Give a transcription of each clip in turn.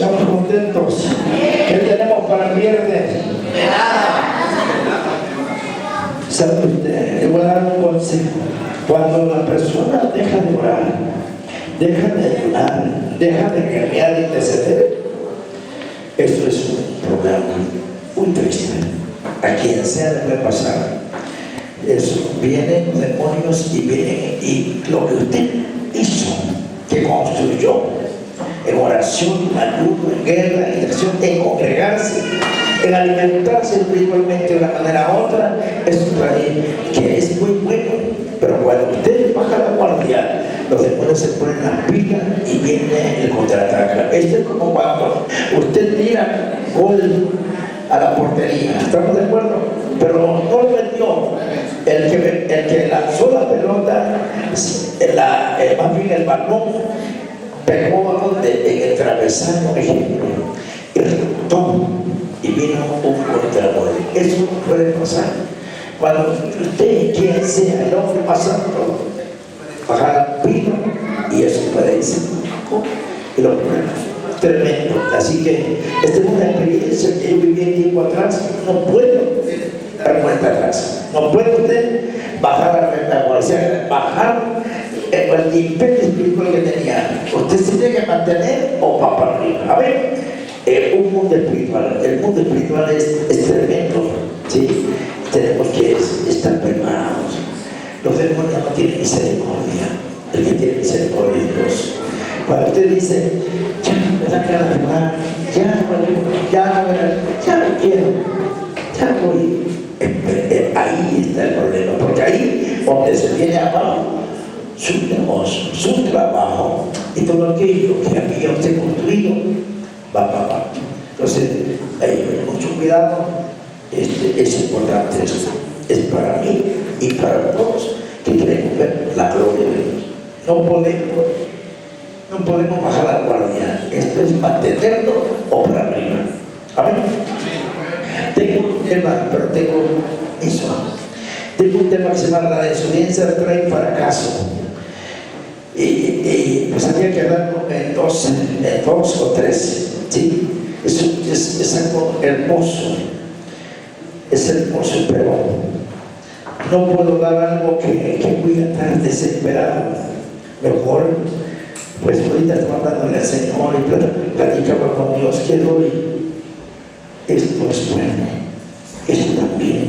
Estamos contentos. ¿Qué tenemos para el viernes? ¿Sabe usted? Le voy a dar un consejo. Cuando la persona deja de orar, deja de ayunar, deja de guerrear y interceder, esto es un problema muy triste. A quien sea le puede pasar. Eso, vienen demonios y vienen, y lo que usted hizo, que construyó en oración, en ayuno, en guerra, en intercesión, en congregarse, en alimentarse espiritualmente de una manera u otra, es un traje que es muy bueno. Pero cuando usted baja la guardia, los demonios se ponen las pilas y viene el contraataque. Esto es como cuando usted tira gol a la portería, ¿estamos de acuerdo? Pero no lo metió el que lanzó la pelota, más bien el balón pegó en el travesaño, ejemplo, y rebotó y vino un contragol. Eso no puede pasar. Cuando usted, quien sea el hombre más santo, bajar el pino, y eso puede irse y los problemas tremendo. Así que esta es una experiencia que yo viví tiempo atrás. No puedo dar cuenta atrás. No puede usted bajar la retaguardia, o sea, bajar el imperio espiritual que tenía. Usted se tiene que mantener o va para arriba. A ver, un mundo espiritual. El mundo espiritual es tremendo. ¿Sí? Tenemos que estar preparados. Los demonios no tienen misericordia. El que tiene misericordia es Dios. Cuando usted dice, ya no me da ganas de orar, ya no quiero, ya voy, ahí está el problema, porque ahí donde se viene abajo su negocio, su trabajo y todo aquello que había usted construido va para abajo. Entonces, mucho cuidado. Es importante eso. Es para mí y para todos que queremos ver la gloria de Dios. No podemos bajar la guardia. Esto es mantenerlo o para arriba. Amén. Tengo un tema, pero tengo eso. Tengo un tema que se llama la desobediencia trae fracaso. Pues había que darlo en dos o tres. ¿Sí? Es algo hermoso. Es hermoso, pero no puedo dar algo que voy a estar desesperado. Mejor, pues ahorita estoy hablándole al Señor y platicaba con Dios que doy. Esto es bueno, esto también,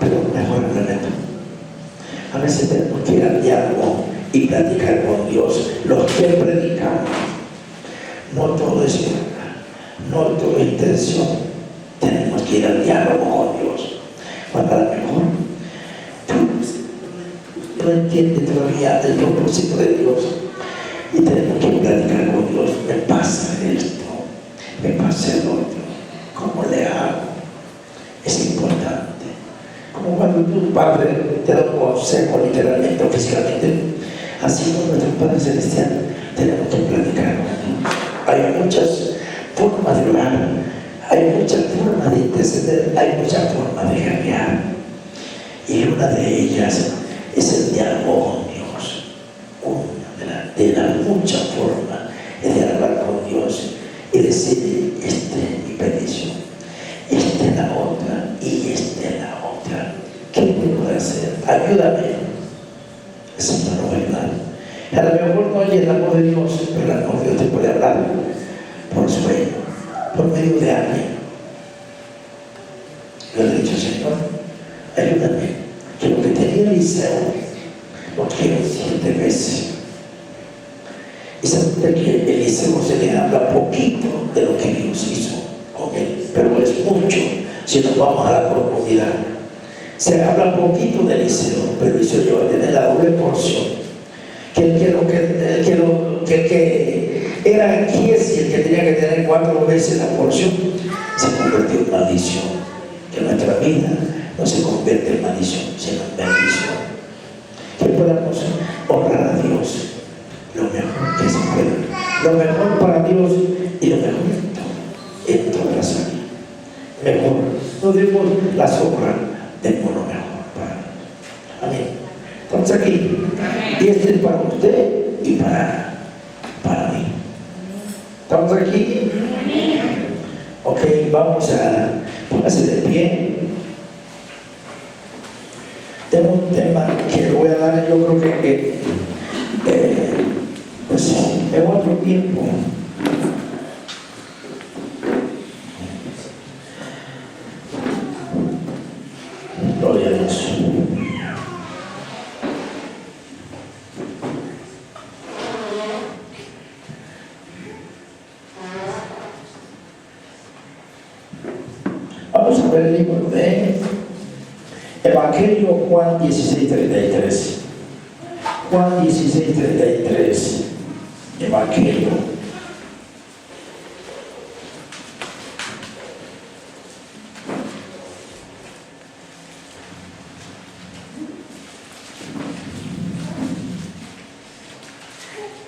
pero mejor no me meto. A veces tenemos que ir al diálogo y platicar con Dios. Los que predicamos, no todo es verdad, no todo es intención. Tenemos que ir al diálogo con Dios. Cuando a lo mejor tú no entiendes todavía el propósito de Dios y tenemos que platicar con Dios. Me pasa esto, me pasa el otro. ¿Cómo le hago? Es importante. Como cuando tu padre te da un consejo literalmente o físicamente, así como nuestro Padre Celestial tenemos que platicar con Dios. Hay muchas formas de orar. Hay muchas formas de interceder, hay muchas formas de guerrear. Y una de ellas es el diálogo con Dios. Una de las muchas formas es dialogar con Dios y decirle, esta es mi petición, esta es la otra y esta es la otra. ¿Qué puedo hacer? Ayúdame. El Señor nos va a ayudar. A lo mejor no oye la voz de Dios, pero la voz de Dios te puede hablar por sueño, por medio de alguien. Yo le he dicho, Señor, ayúdame, que lo que tenía Eliseo lo quiero 7 veces. Y sabe que Eliseo se le habla poquito de lo que Dios hizo con él, pero es mucho si nos vamos a la profundidad. Se habla poquito de Eliseo, pero Eliseo llegó a tener la doble porción. Que era aquí, y el que tenía que tener 4 veces la porción, se convirtió en maldición. Que nuestra vida no se convierte en maldición, sino en bendición. Que podamos honrar a Dios lo mejor que se pueda, lo mejor para Dios y lo mejor en todas las áreas. Mejor, no demos la sobra, demos lo mejor para Dios. Amén. Estamos aquí. Y este es para usted y para mí. ¿Estamos aquí? Ok, vamos a ponerse de pie. Tengo un tema que voy a dar, yo creo que pues en otro tiempo. Gloria a Dios. Vamos a ver el libro de Evangelio Juan 16:33. Juan 16:33. Evangelio.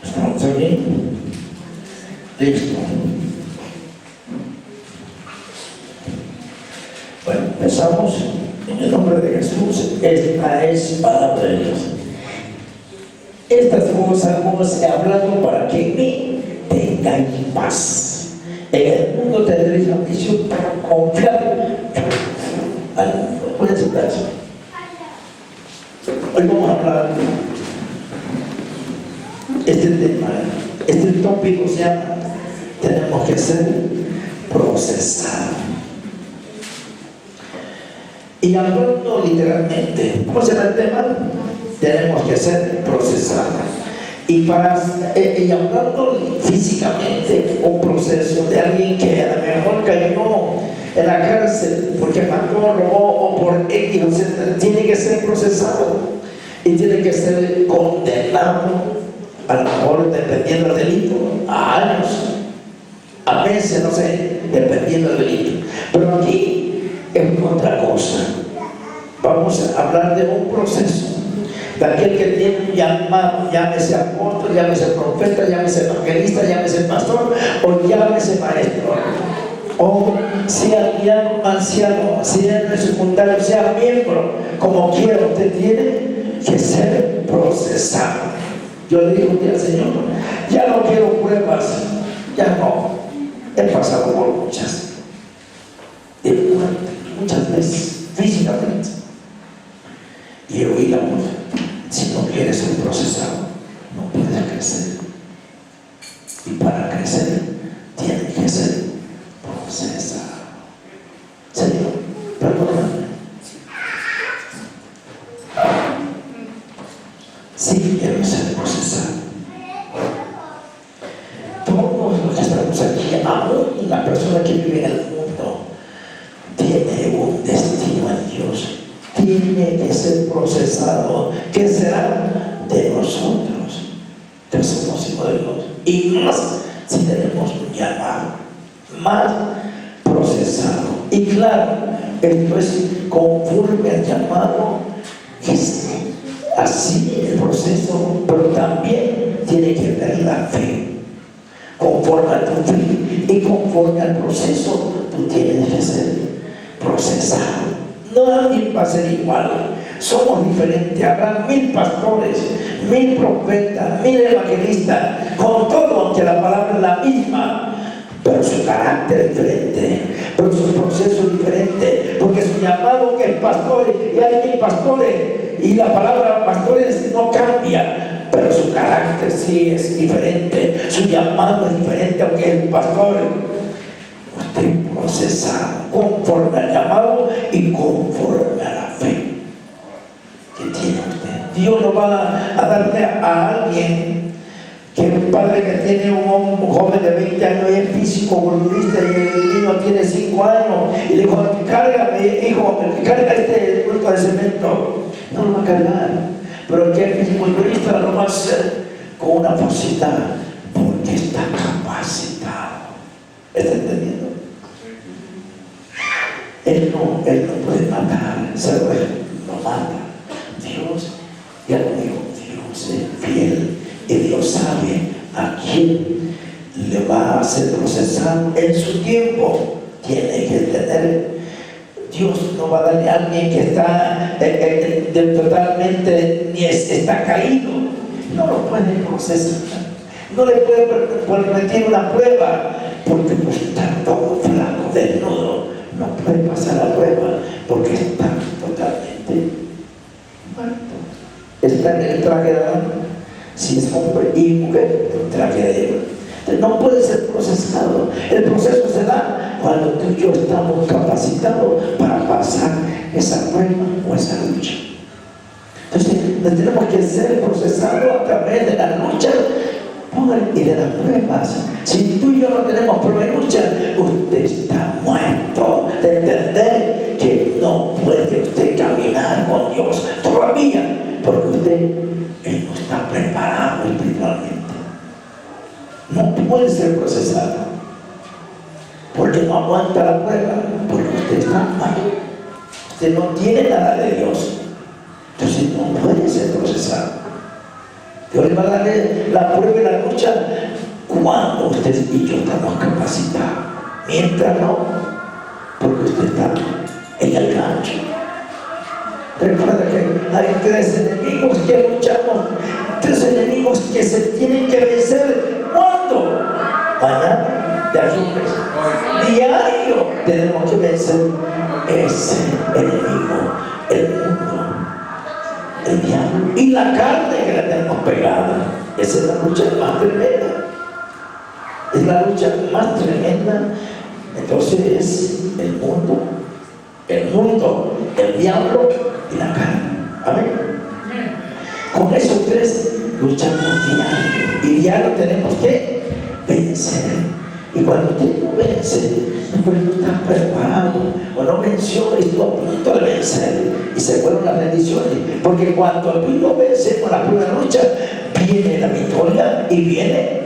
¿Estamos aquí? Listo. Bueno, empezamos en el nombre de Jesús. Esta es palabra de Dios. Estas cosas hemos hablado para que en mí tengan paz. En el mundo tendréis aflicción, pero confiad al mundo. Voy a sentarse. Hoy vamos a hablar este tema. Este tópico se llama: tenemos que ser procesados. Y hablando literalmente, ¿cómo se llama el tema? Tenemos que ser procesados. Y hablando físicamente, un proceso de alguien que a lo mejor cayó en la cárcel porque mató, robó o por X, tiene que ser procesado y tiene que ser condenado, a lo mejor dependiendo del delito, a años, a meses, no sé, dependiendo del delito. Pero aquí es otra cosa. Vamos a hablar de un proceso de aquel que tiene un llamado, llámese apóstol, llámese profeta, llámese evangelista, llámese pastor o llámese maestro, o sea anciano, sea secundario, sea miembro, como quiera, usted tiene que ser procesado. Yo le digo un día al Señor: ya no quiero pruebas, ya no, he pasado por muchas veces físicamente, y oí la voz: si no quieres ser procesado, no puedes crecer. Y para crecer, tienes que ser procesado. Señor, perdóname. Sí quiero ser procesado. Todos los que estamos aquí, aún la persona que vive en el mundo, tiene un destino en Dios. Tiene que ser procesado. ¿Qué será de nosotros? Que somos hijos de Dios. Y más si tenemos un llamado, más procesado. Y claro, esto es conforme al llamado, que es así el proceso, pero también tiene que ver la fe. Conforme a tu fe y conforme al proceso, tú tienes que ser procesado. No alguien va a ser igual, somos diferentes. Habrá 1000 pastores, 1000 profetas, 1000 evangelistas, con todo, aunque la palabra es la misma, pero su carácter es diferente, pero su proceso es diferente, porque su llamado, que es pastores, y hay 1000 pastores, y la palabra pastores no cambia, pero su carácter sí es diferente, su llamado es diferente, aunque es pastor. Usted procesa conforme al llamado y conforme a la fe que tiene usted. Dios no va a darle a alguien, que un padre que tiene un joven de 20 años y es físico culturista, y el niño tiene 5 años, y le dijo: cárgame, hijo, carga este bulto de cemento. No lo va a cargar, pero el que es físico culturista lo va a hacer con una facilidad, porque está capacitado. ¿Está entendiendo? Él no puede matar, ¿sabe? No mata. Dios, ya lo digo, Dios es fiel, y Dios sabe a quién le va a hacer procesar en su tiempo. Tiene que tener. Dios no va a darle a alguien que está totalmente, ni está caído. No lo puede procesar. No le puede permitir una prueba porque pues, está todo flaco, desnudo. No puede pasar la prueba porque está totalmente muerto. Está en el traje de Adán. Si es hombre y mujer, el traje de Eva. Entonces no puede ser procesado. El proceso se da cuando tú y yo estamos capacitados para pasar esa prueba o esa lucha. Entonces, tenemos que ser procesados a través de la lucha y de las pruebas. Si tú y yo no tenemos prueba y lucha, usted está muerto de entender que no puede usted caminar con Dios todavía, porque usted no está preparado espiritualmente. No puede ser procesado, porque no aguanta la prueba, porque usted está mal. Usted no tiene nada de Dios. Entonces no puede ser procesado. Dios le va a dar la prueba y la lucha cuando usted y yo estamos capacitados. Mientras no, porque usted está en el gancho. Recuerda que hay 3 enemigos que luchamos, 3 enemigos que se tienen que vencer. ¿Cuándo? Mañana, de ayuno. Diario tenemos que vencer ese enemigo, el mundo, el diablo y la carne que la tenemos pegada. Esa es la lucha más tremenda. Es la lucha más tremenda. Entonces es el mundo, el diablo y la carne. Amén. Con esos 3 luchamos diario. Y diario tenemos que vencer. Y cuando usted no vence, no está preparado o no venció, estuvo a punto de vencer y se fueron las bendiciones. Porque cuando tú no vences con la prueba de lucha, viene la victoria y viene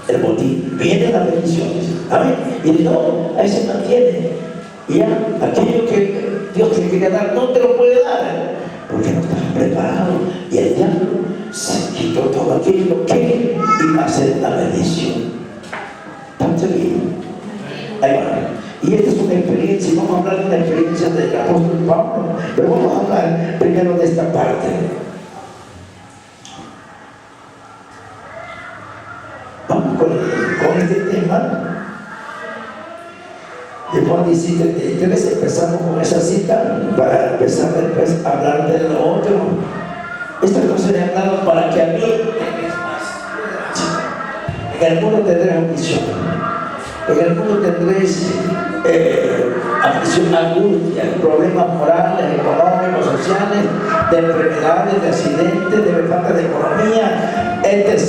el botín, vienen las bendiciones. Amén. Y no, ahí se mantiene. Y ya aquello que Dios te quería dar no te lo puede dar porque no estás preparado. Y el diablo se quitó todo aquello que iba a ser la bendición. ¿Están seguidos? Ahí va. Y esta es una experiencia, y vamos a hablar de una experiencia del apóstol Pablo, pero vamos a hablar primero de esta parte. Vamos con este tema. De Juan 17:3 empezamos con esa cita para empezar después a hablar de lo otro. Estas cosas le han dado para que a mí en el mundo tendréis aflicción, en el mundo tendréis aflicción, angustia, problemas morales, económicos, sociales, de enfermedades, de accidentes, de falta de economía, etc.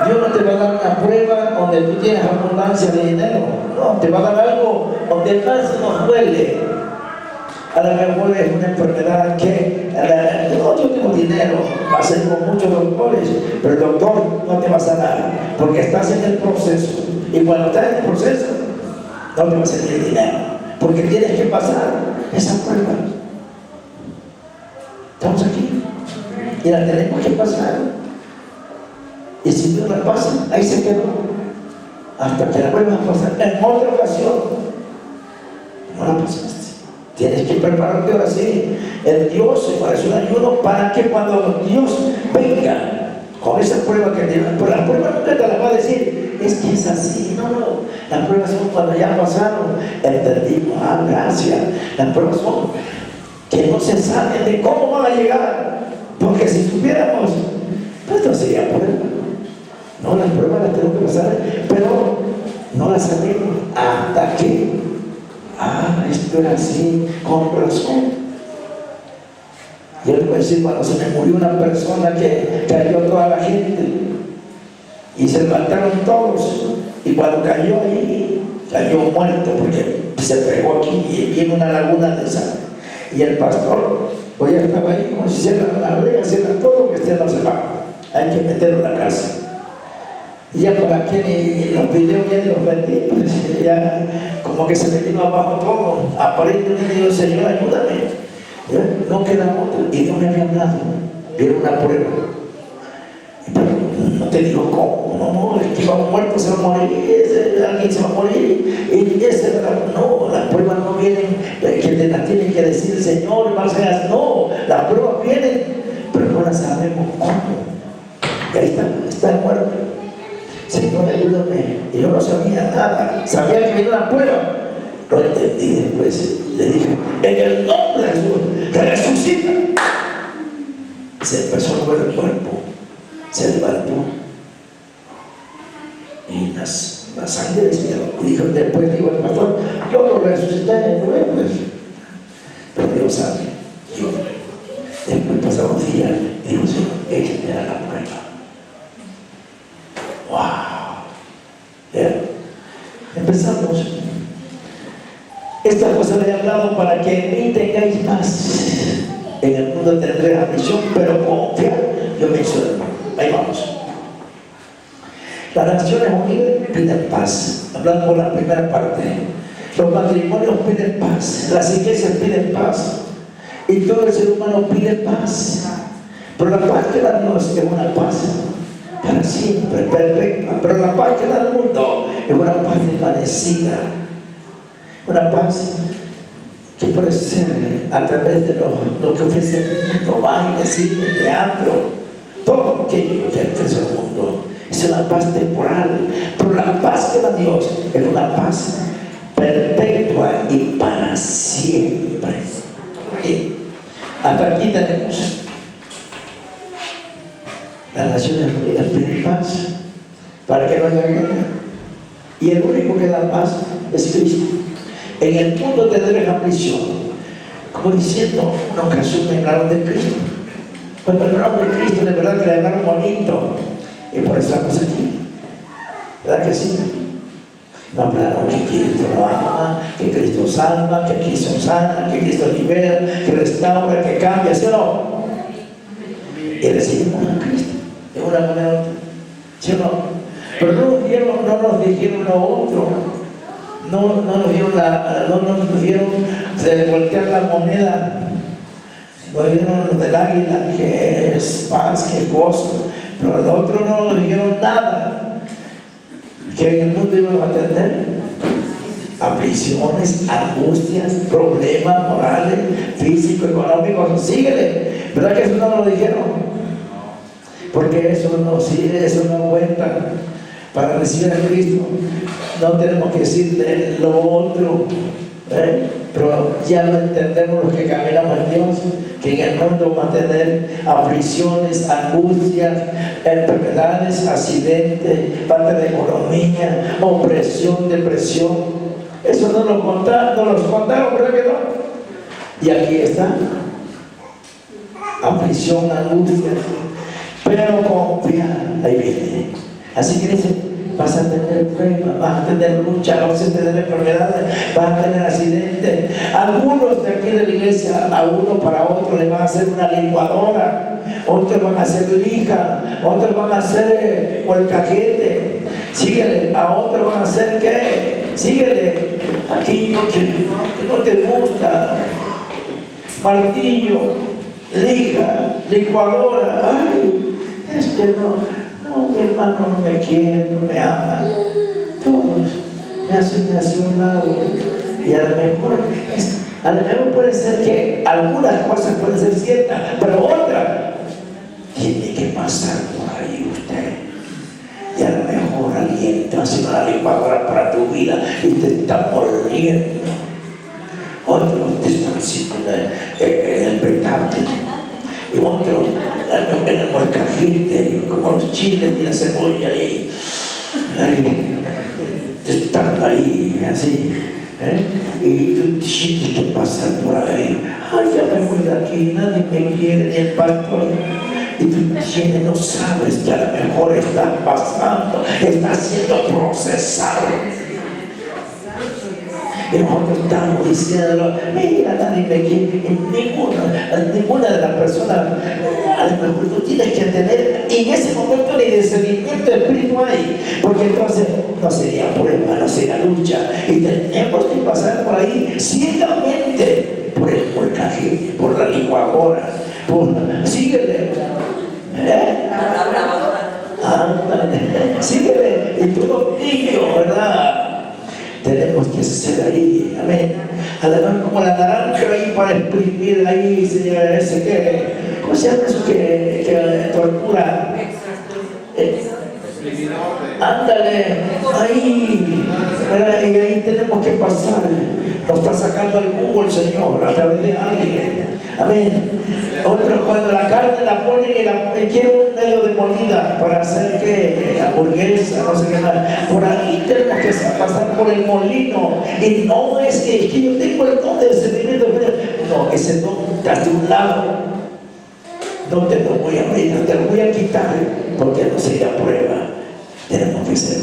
Dios no te va a dar una prueba donde tú tienes abundancia de dinero. No, te va a dar algo donde más nos duele. A lo mejor es una enfermedad que yo tengo dinero, va a ser con muchos doctores, pero el doctor no te va a sanar porque estás en el proceso. Y cuando estás en el proceso, no te va a servir dinero porque tienes que pasar esa prueba. ¿Estamos aquí? Y la tenemos que pasar. Y si Dios la pasa, ahí se quedó. Hasta que la vuelvas a pasar en otra ocasión. No la pasaste. Tienes que prepararte ahora sí. El Dios se parece un ayuno para que cuando Dios venga con esa prueba que tiene, pero la prueba nunca te la va a decir, es que es así. No, no. Las pruebas son cuando ya pasaron. Entendimos, gracias. Las pruebas son que no se saben de cómo van a llegar. Porque si supiéramos, pues no sería prueba. No, las pruebas las tengo que pasar, pero no las sabemos hasta que esto era así, con razón. Yo les voy a decir, cuando se me murió una persona que cayó toda la gente y se levantaron todos, y cuando cayó ahí, cayó muerto porque se pegó aquí y en una laguna de sangre. Y el pastor, pues ya estaba ahí, como si cierran la reja, cierran todo, que usted no se va, hay que meterlo en la casa. Y ya para que los videos ya los vendí, pues ya como que se me vino abajo todo. Aparentemente digo, Señor, ayúdame. No queda otro. Y Dios me había hablado. Era una prueba. Pero no te digo cómo. No, el que va muerto se va a morir. Alguien se va a morir. Y ese, no, las pruebas no vienen que te las tienen que decir, Señor, no seas. No, las pruebas vienen, pero no las sabemos cómo. porque ahí está muerto. Señor, ayúdame. Y yo no sabía nada, sabía que venía una prueba. Lo entendí después. Le dije, en el nombre de Jesús, resucita. Se empezó a mover el cuerpo, se levantó y la sangre decía, y dijo, después dijo el pastor, yo lo resucité de nuevo, pero Dios sabe. Yo, después pasaron días y dijo, Señor, esta era la prueba. ¡Wow! Empezamos. Esta cosa le he hablado para que en mí tengáis más. En el mundo tendréis aflicción, pero confiad, yo me hizo el mundo. Ahí vamos. Las Naciones Unidas piden paz. Hablando por la primera parte. Los matrimonios piden paz. Las iglesias piden paz. Y todo el ser humano pide paz. Pero la paz que da Dios es una paz para siempre, perfecta. Pero la paz que da el mundo es una paz desvanecida. Una paz que puede ser a través de lo que ofrece el mundo, baile, cine, teatro, todo aquello que ofrece el mundo. Es una paz temporal, pero la paz que da Dios es una paz perpetua y para siempre. Y hasta aquí tenemos las Naciones Unidas piden paz para que no haya guerra. Y el único que da paz es Cristo. En el mundo tendréis aflicción, como diciendo, no Jesús me hablaron de Cristo. Cuando hablaron de Cristo, de verdad que le hablaron bonito. Y por eso estamos aquí. ¿Verdad que sí? No hablaron que Cristo lo ama, que Cristo salva, que Cristo sana, que Cristo libera, que restaura, que cambia, ¿sí o no? Y le seguimos a Cristo de una manera u otra, ¿sí o no? Pero no nos dijeron lo otro. No nos dieron de voltear la moneda, nos dieron del águila, que es paz, que es gozo, pero el otro no nos dijeron nada, que en el mundo íbamos a tener aflicciones, angustias, problemas morales, físicos, económicos, síguele, ¿verdad que eso no nos lo dijeron? Porque eso no sirve, eso no cuenta. Para recibir a Cristo no tenemos que decirle lo otro, pero ya lo entendemos los que caminamos en Dios, que en el mundo vamos a tener aflicciones, angustias, enfermedades, accidentes, falta de economía, opresión, depresión. Eso no los contaron, ¿verdad que no? Y aquí está, aflicción, angustia, pero confiar, ahí viene. Así que dice, vas a tener pruebas, vas a tener lucha, vas a tener enfermedades, vas a tener accidentes. Algunos de aquí de la iglesia, a uno para otro le van a hacer una licuadora, otros van a hacer lija, otros van a hacer molcajete. Síguele, a otros van a hacer ¿qué? Síguele, aquello que no te gusta, martillo, lija, licuadora. Ay, es que no, mi hermano no me quiere, no me ama. Todos me hacen un lado. Y a lo mejor puede ser que algunas cosas pueden ser ciertas, pero otras tiene que pasar por ahí usted. Y a lo mejor alguien te hace una licuadora para tu vida y te está moliendo. Otros te están haciendo en el petate. Y otros en el molcajete, como los chiles y la cebolla y están ahí así, y tú tienes que pasar por ahí. Ay, ya me voy de aquí, nadie me quiere, ni el pastor. Y tú tienes, no sabes que a lo mejor está pasando, está siendo procesado. Y nosotros estamos diciendo, mira, nadie me quiere, ninguna de las personas, a lo mejor tú tienes que tener en ese momento ni discernimiento espiritual, porque entonces no sería prueba, no sería lucha, y tenemos que pasar por ahí ciegamente, por el molcaje, por la licuadora, síguele, síguele, y todo niño, ¿verdad? Tenemos que hacer ahí, amén. Además, como la naranja ahí para exprimir ahí, señor, ese que, ¿cómo se llama eso que tortura? Ándale, ahí, ¿verdad? Y ahí tenemos que pasar. Nos está sacando el jugo el Señor a través de alguien. Amén. Otro, cuando la carne la ponen y quiere un medio de molida para hacer que hamburguesa, no sé qué más. Por ahí tenemos que pasar por el molino. Y no es que yo tengo el don de discernimiento. No, ese don está de un lado. No te lo voy a abrir, te lo voy a quitar, porque no sería prueba. Tenemos que ser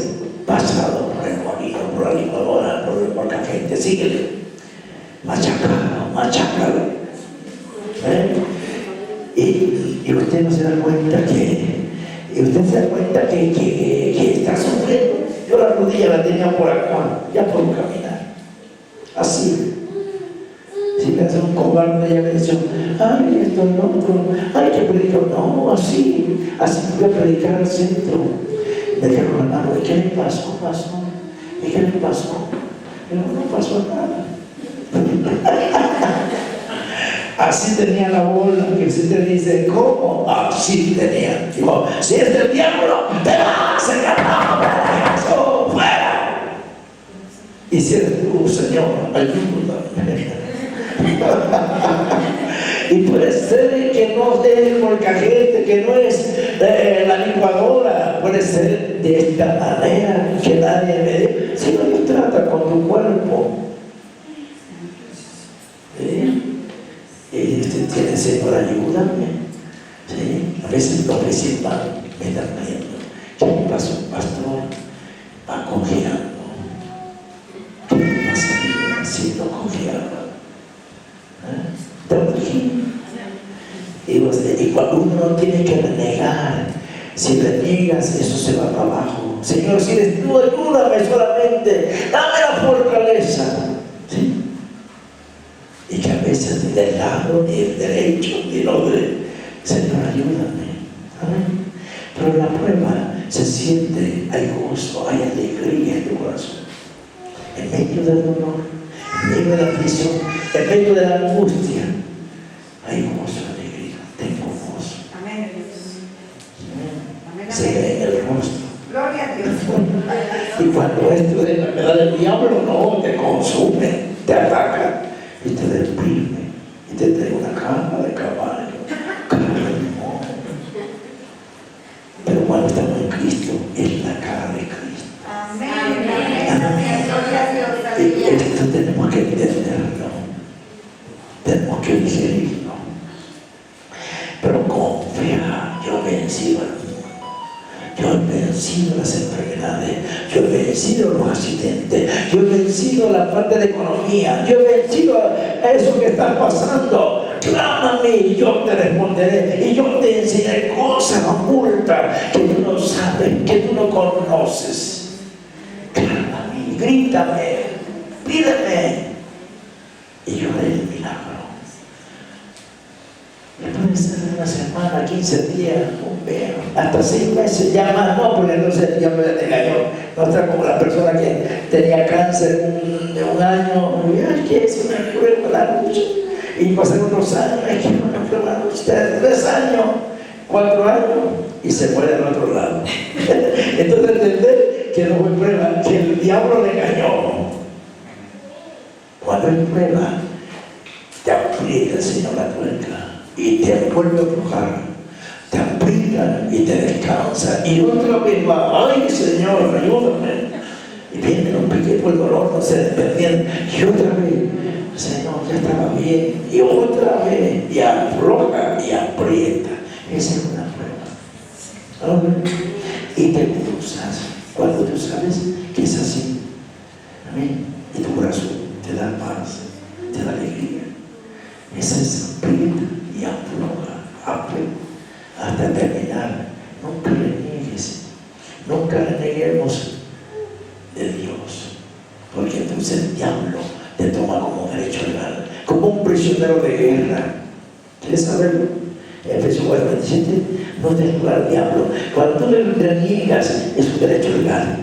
pasados por el molino, por la licuadora, por la gente. Síguele. Machácalo, machácalo. Y usted no se da cuenta que está sufriendo. Yo la rodilla la tenía por acá, ya puedo caminar. Así. Si me hace un cobarde, ya me dice, ay, esto es otro, ay, que predico. No, así voy a predicar al centro. Me dijeron, hermano, ¿y qué le pasó? ¿Y qué le pasó? Pero no pasó nada. Así tenía la bola, que si te dice, ¿cómo? Así tenía. Digo, si es del diablo, te vas a ganar, eso, fuera. Y si eres tú, Señor, ayúdame. Y puede ser que no es el molcajete, que no es la licuadora, puede ser de esta manera que nadie me dé, sino Dios trata con tu cuerpo. ¿Sí? Y usted tiene, Señor, ayúdame. ¿Sí? A veces los vecinos me están viendo. ¿Qué me pasó, pastor? Va confiando. ¿Qué me pasa a mí? Si no confiaba. Y cuando uno no tiene que renegar, si reniegas, eso se va para abajo. Señor, si eres tú, ayúdame solamente, dame la fortaleza. ¿Sí? Y que a veces ni del lado, ni del derecho, ni lo de Señor, ayúdame. Amén. Pero en la prueba se siente, hay gozo, hay alegría en tu corazón. En medio del dolor, en medio de la aflicción, en medio de la angustia, hay gozo, alegría, tengo gozo. Amén. Se ve en el rostro. Gloria a Dios. Y cuando esto de la verdad del diablo no te consume, te ataca y te deprime y te trae una cama de caballo, cara de mono. Pero cuando estamos en Cristo, es la cara de Cristo. Amén. Y esto tenemos que entenderlo, tenemos que digerirlo. Pero confía, yo he vencido al mundo, yo he vencido las enfermedades, yo he vencido los accidentes, yo he vencido la falta de economía, yo he vencido eso que está pasando. Clama a mí y yo te responderé, y yo te enseñaré cosas ocultas que tú no sabes, que tú no conoces. Clama a mí, grítame, pídeme y yo haré el milagro. Puede ser una semana, 15 días, un mes, hasta 6 meses, ya más no, porque entonces ya me engañó. No está como la persona que tenía cáncer de un año, ay, que se me prueba la lucha, y pasaron unos años, ay, que no me prueba la lucha, 3 años, 4 años, y se muere al otro lado. Entonces entender que no fue prueba, que el diablo le engañó. Cuando hay prueba, te aprieta el Señor la tuerca y te vuelve a aflojar, te aprieta y te descansa, y otra vez va, ay Señor, ayúdame, y viene un pequeño el dolor, no se desperdiendo, y otra vez, Señor, ya estaba bien, y otra vez, y afloja y aprieta. Esa es una prueba. Amén. Y te cruzas cuando tú sabes que es así. Amén. Y tu corazón te da paz, te da alegría. Esa es aprieta y afloja, hasta terminar. Nunca reniegues, nunca reneguemos de Dios, porque entonces el diablo te toma como derecho legal, como un prisionero de guerra. ¿Quieres saberlo? Efesios 4:27, no te lugar al diablo. Cuando tú le reniegas, es un derecho legal.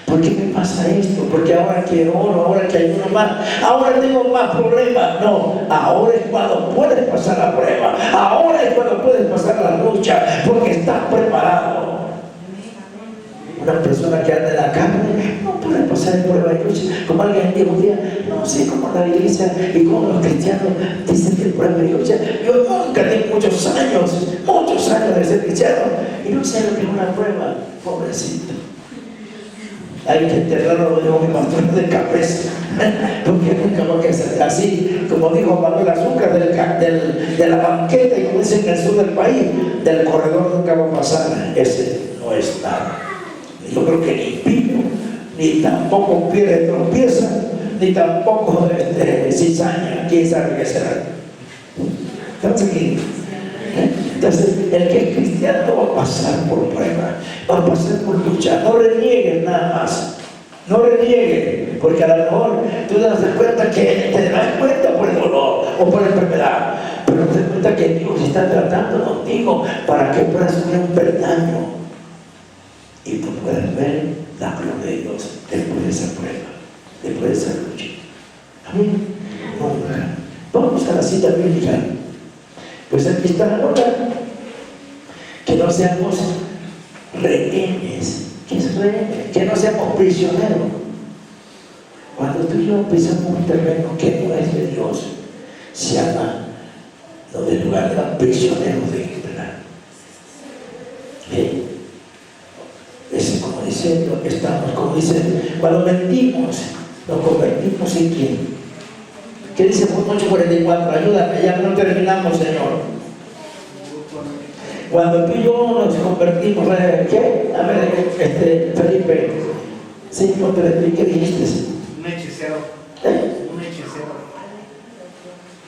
¿Por qué me pasa esto? Porque ahora que oro, ahora que ayuno más, ahora tengo más problemas. No, ahora es cuando puedes pasar la prueba, ahora es cuando puedes pasar la lucha, porque estás preparado. Una persona que anda en la carne no puede pasar prueba y lucha. Como alguien dijo un día, no sé cómo la iglesia y cómo los cristianos dicen que prueba y lucha. Yo nunca tengo muchos años de ser cristiano y no sé lo que es una prueba, pobrecito. Hay que enterrarlo, digo mi pastor, de cabeza, porque nunca va a ser así, como dijo Manuel Azúcar, de la banqueta, y como dicen en el sur del país, del corredor nunca va a pasar. Ese no es nada. Yo creo que ni pino, ni tampoco piedra tropieza, ni tampoco cizaña, quién sabe qué será. Entonces, entonces, el que es cristiano va a pasar por prueba, va a pasar por lucha. No reniegues nada más, no reniegues, porque a lo mejor tú te das cuenta que te das cuenta por el dolor o por la enfermedad, pero te das cuenta que Dios está tratando contigo para que puedas tener un peldaño y tú puedas ver la gloria de Dios después de esa prueba, después de esa lucha. Amén. Nunca. Vamos a la cita bíblica. Pues aquí está la nota, que no seamos rehenes. ¿Qué es rehenes? Que no seamos prisioneros. Cuando tú y yo pisamos un terreno que no es de Dios, se llama, no, del lugar de los prisioneros de Israel. Es como diciendo, estamos, como dicen, cuando mentimos, nos convertimos en quién. ¿Qué dice por 8:44? Ayúdame, ya no terminamos, Señor. Cuando tú y yo nos convertimos, ¿qué? A ver, Felipe, sí, no te expliqué, ¿qué dijiste? Un hechicero. Un hechicero.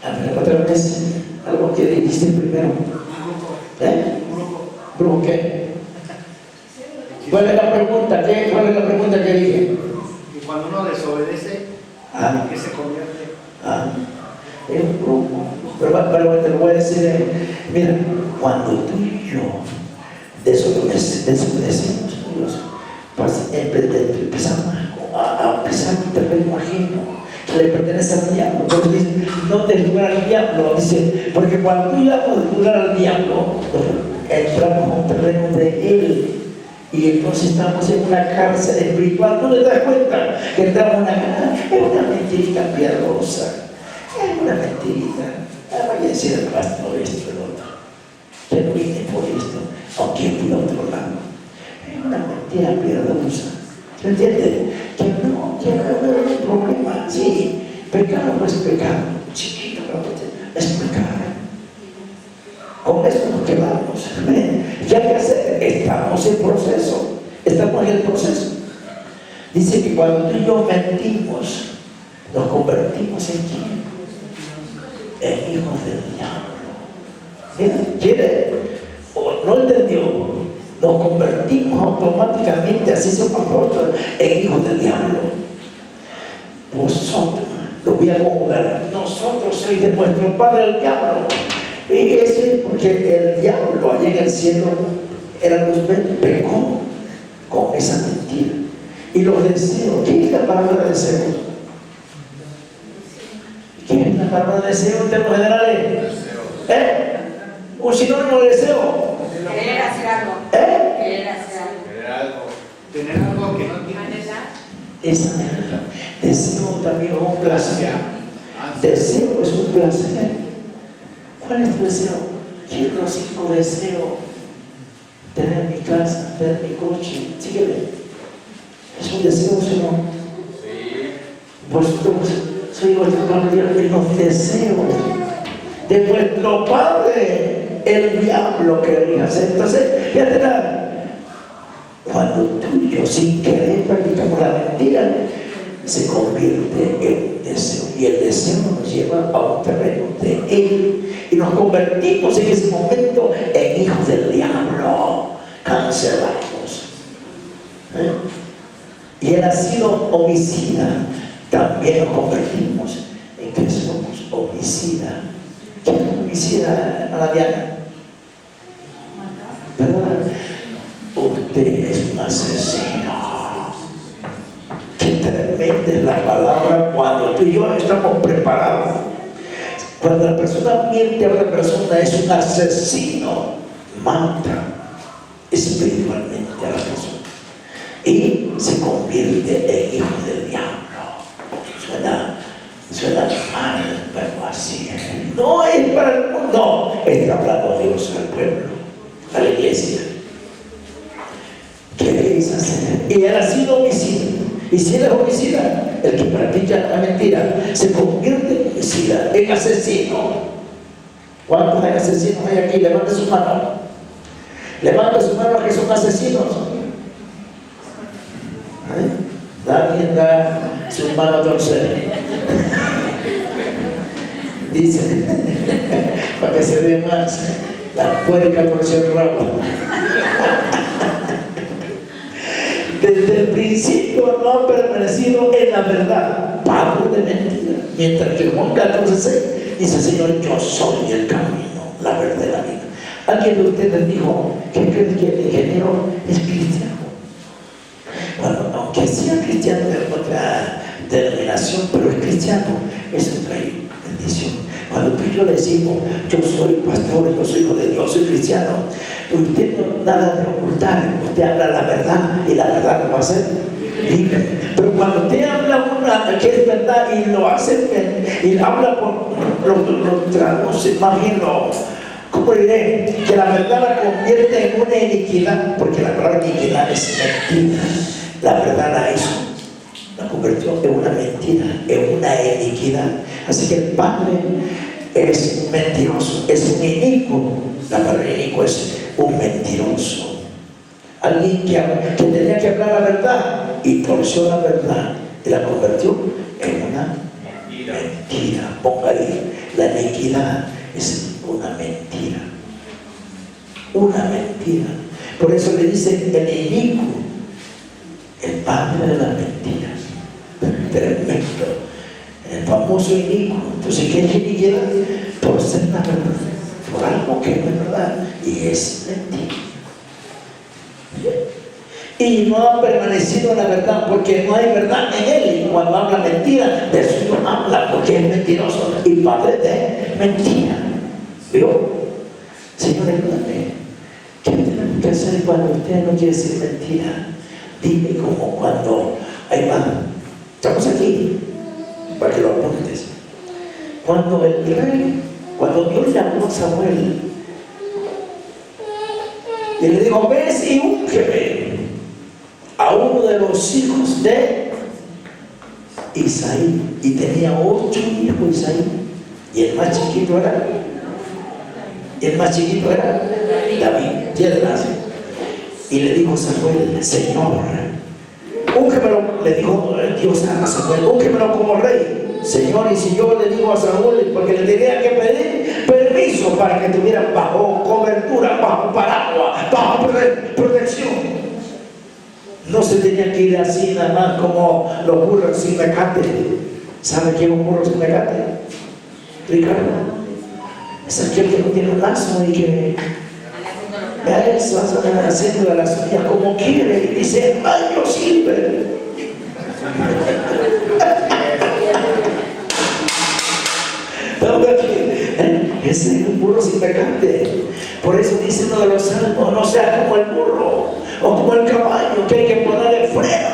A ver, otra vez, algo que dijiste primero. Un ¿Brujo qué? ¿Cuál es la pregunta? ¿Cuál es la pregunta que dije? Y cuando uno desobedece, ¿qué se convierte? Es un brujo. Pero te lo voy a decir, mira, cuando tú y yo desobedecemos a Dios, empezamos a pisar un terreno ajeno que le pertenece al diablo. Porque dice, no te lugar al diablo, dice, porque cuando tú ya puedes lugar al diablo, entramos a un terreno de él. Y entonces estamos en una cárcel espiritual. ¿No te das cuenta que estamos en una cárcel? Es una mentirita piadosa. Es una mentirita. Vaya a decir al pastor esto, el otro. Que no vine por esto, aunque fui a otro lado. Es una mentira piadosa. ¿Me entiendes? Que no es un problema. Sí, pecado no es pecado. Chiquito, es pecado. Con esto nos quedamos. ¿Qué hay que hacer? Estamos en proceso. Estamos en el proceso. Dice que cuando tú y yo mentimos, nos convertimos en quién? En hijos del diablo. Mira, ¿quiere? O no entendió. Nos convertimos automáticamente, así se comporta, en hijos del diablo. Vosotros, lo voy a conjugar, nosotros sois de vuestro padre el diablo. Y eso es porque el diablo allá en el cielo era los pecó con esa mentira. Y los deseos, ¿qué es la palabra deseo? ¿Qué es la palabra deseo en términos generales? Un sinónimo de deseo. Querer hacer algo. Querer hacer algo. Tener algo que no tienes. Esa deseo también es un placer. Deseo es un placer. ¿Cuál es tu deseo? Quiero 5 deseos. Tener mi casa, tener mi coche. Sígueme. ¿Es un deseo, Señor? Sí. Vosotros sois vuestro Padre de los deseos de vuestro Padre, el diablo quería hacer. Entonces, fíjate, cuando tú y yo sin querer practicamos la mentira, se convierte en deseo. Y el deseo nos lleva a un terreno de él. Y nos convertimos en ese momento en hijos del diablo, cancelados. Y él ha sido homicida. También nos convertimos en que somos homicida. ¿Qué es homicida, Ana Diana? ¿Verdad? Usted es un asesino. Qué tremenda es la palabra cuando tú y yo estamos preparados. Cuando la persona miente a otra persona, es un asesino. Mata espiritualmente a la persona. se convierte en hijo del diablo. Suena mal, pero así es. No es para el mundo, no, está hablando Dios al pueblo, a la iglesia. ¿Qué queréis hacer? Y él ha sido homicida. Y si él es homicida, el que practica la mentira se convierte en homicida, en asesino. ¿Cuántos hay asesinos hay aquí? Levante su mano. Levante su mano que son asesinos. Alguien da su mano a torcer. Dice, para que se vea más, la puerca torció el rabo. Desde el principio no han permanecido en la verdad, padre de mentira. Mientras que Juan 14:6 dice: Señor, yo soy el camino, la verdad y la vida. Alguien de ustedes dijo que cree que el ingeniero es cristiano. Bueno, aunque sea cristiano de otra denominación, pero es cristiano, eso trae bendición. Cuando tú y yo le decimos: yo soy pastor, yo soy hijo de Dios, soy cristiano, usted no nada de ocultar, usted habla la verdad y la verdad lo va a hacer libre. Pero cuando usted habla una que es verdad y lo hace y habla por lo traduce, imagino, ¿cómo diré? Que la verdad la convierte en una iniquidad, porque la palabra iniquidad es mentira. La verdad la hizo, la convirtió en una mentira, en una iniquidad. Así que el padre es un mentiroso, es un inicuo. La palabra inicuo es un mentiroso. Alguien que tenía que hablar la verdad y torció la verdad y la convirtió en una mentira. Ponga ahí, la iniquidad es una mentira. Una mentira. Por eso le dicen el inicuo, el padre de las mentiras. Tremendo. El famoso inicuo. Entonces, ¿qué es iniquidad? Por ser la verdad, por algo que no es verdad y es mentira. Y no ha permanecido en la verdad porque no hay verdad en él. Y cuando habla mentira, de eso no habla porque es mentiroso y padre de mentira. ¿Vio? Señor, ayúdame. ¿Qué tenemos que hacer cuando usted no quiere decir mentira? Dime como cuando, ahí va, estamos aquí, para que lo apuntes. Cuando el rey, cuando Dios llamó a Samuel, y le dijo: ves y úngeme a uno de los hijos de Isaí. Y tenía 8 hijos Isaí, y el más chiquito era David. Tiene gracia. Y le dijo Samuel: Señor, úngemelo, le dijo Dios a Samuel, úngemelo como rey. Señor, y si yo le digo a Samuel, porque le tenía que pedir permiso para que estuviera bajo cobertura, bajo paraguas, bajo protección. No se tenía que ir así nada más como los burros sin mecate. ¿Sabe qué es un burro sin mecate? Ricardo, es aquel que no tiene un lazo y que eso haciendo las uñas como quiere y dice: hermano, sirve. Ese es un burro sin mecate. Por eso dice uno de los salmos: no sea como el burro o como el caballo, que hay que ponerle freno.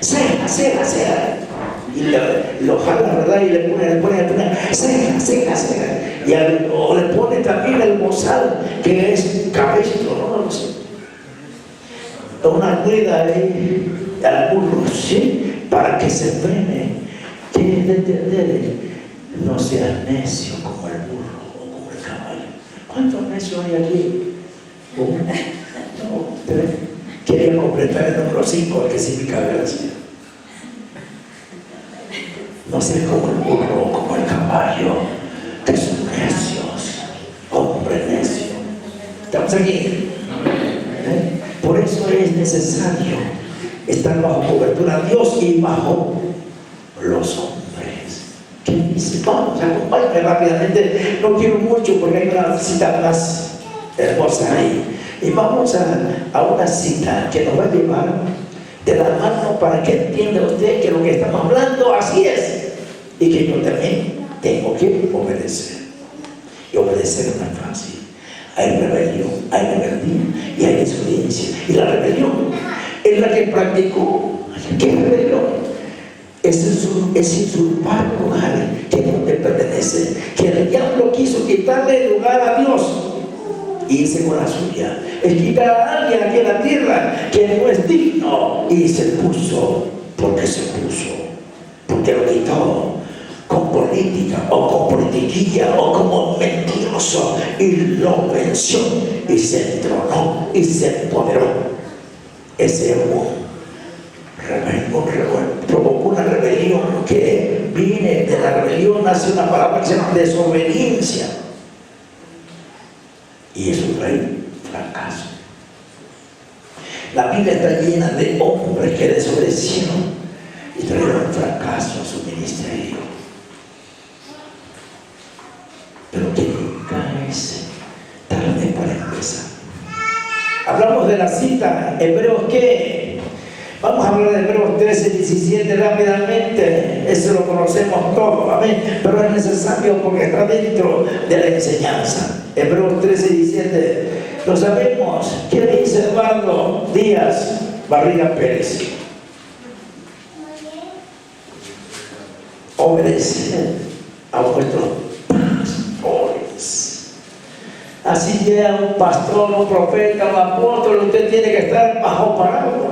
Cera. Y lo jala, ¿verdad? Y le pone cera. O le pone también el bozal, que es cabello, no sé. Una rueda ahí al burro, ¿sí? Para que se frene. Tienes de entender, no seas necio como el burro o como el caballo. ¿Cuántos necios hay aquí? 1, 2, 3. Quería completar el número 5, que significa gracia. No seas como el burro o como el caballo, que son necios, hombre necio. ¿Estamos aquí? Por eso es necesario estar bajo cobertura de Dios y bajo los hombres. ¿Qué dice? Vamos, acompáñame rápidamente. No quiero mucho porque hay una cita más hermosa ahí. Y vamos a una cita que nos va a llevar de la mano para que entienda usted que lo que estamos hablando así es. Y que yo también tengo que obedecer. Y obedecer no es fácil. Hay rebelión, hay rebeldía y hay desobediencia. Y la rebelión es la que practicó ¿Qué es rebelión? Es usurpar lugar que no te pertenece. Que el diablo quiso quitarle el lugar a Dios y irse con la suya. Es quitar a alguien aquí en la tierra que no es digno y se puso porque se puso. Porque lo quitó con política o con politiquilla o como mentiroso y lo venció y se entronó y se empoderó. Ese provocó una rebelión que viene de la rebelión, nace una palabra que se llama desobediencia, y es un rey fracaso. La Biblia está llena de hombres que desobedecieron y trajeron fracaso a su ministerio, pero que nunca es tarde para empezar. Hablamos de la cita, Hebreos ¿qué? Vamos a hablar de Hebreos 13, 17 rápidamente. Eso lo conocemos todos, amén. Pero es necesario porque está dentro de la enseñanza. Hebreos 13, 17. Lo sabemos. ¿Qué dice Eduardo Díaz Barriga Pérez? Obedecer a vuestros pastores. Así sea un pastor, un profeta, un apóstol, usted tiene que estar bajo paraguas.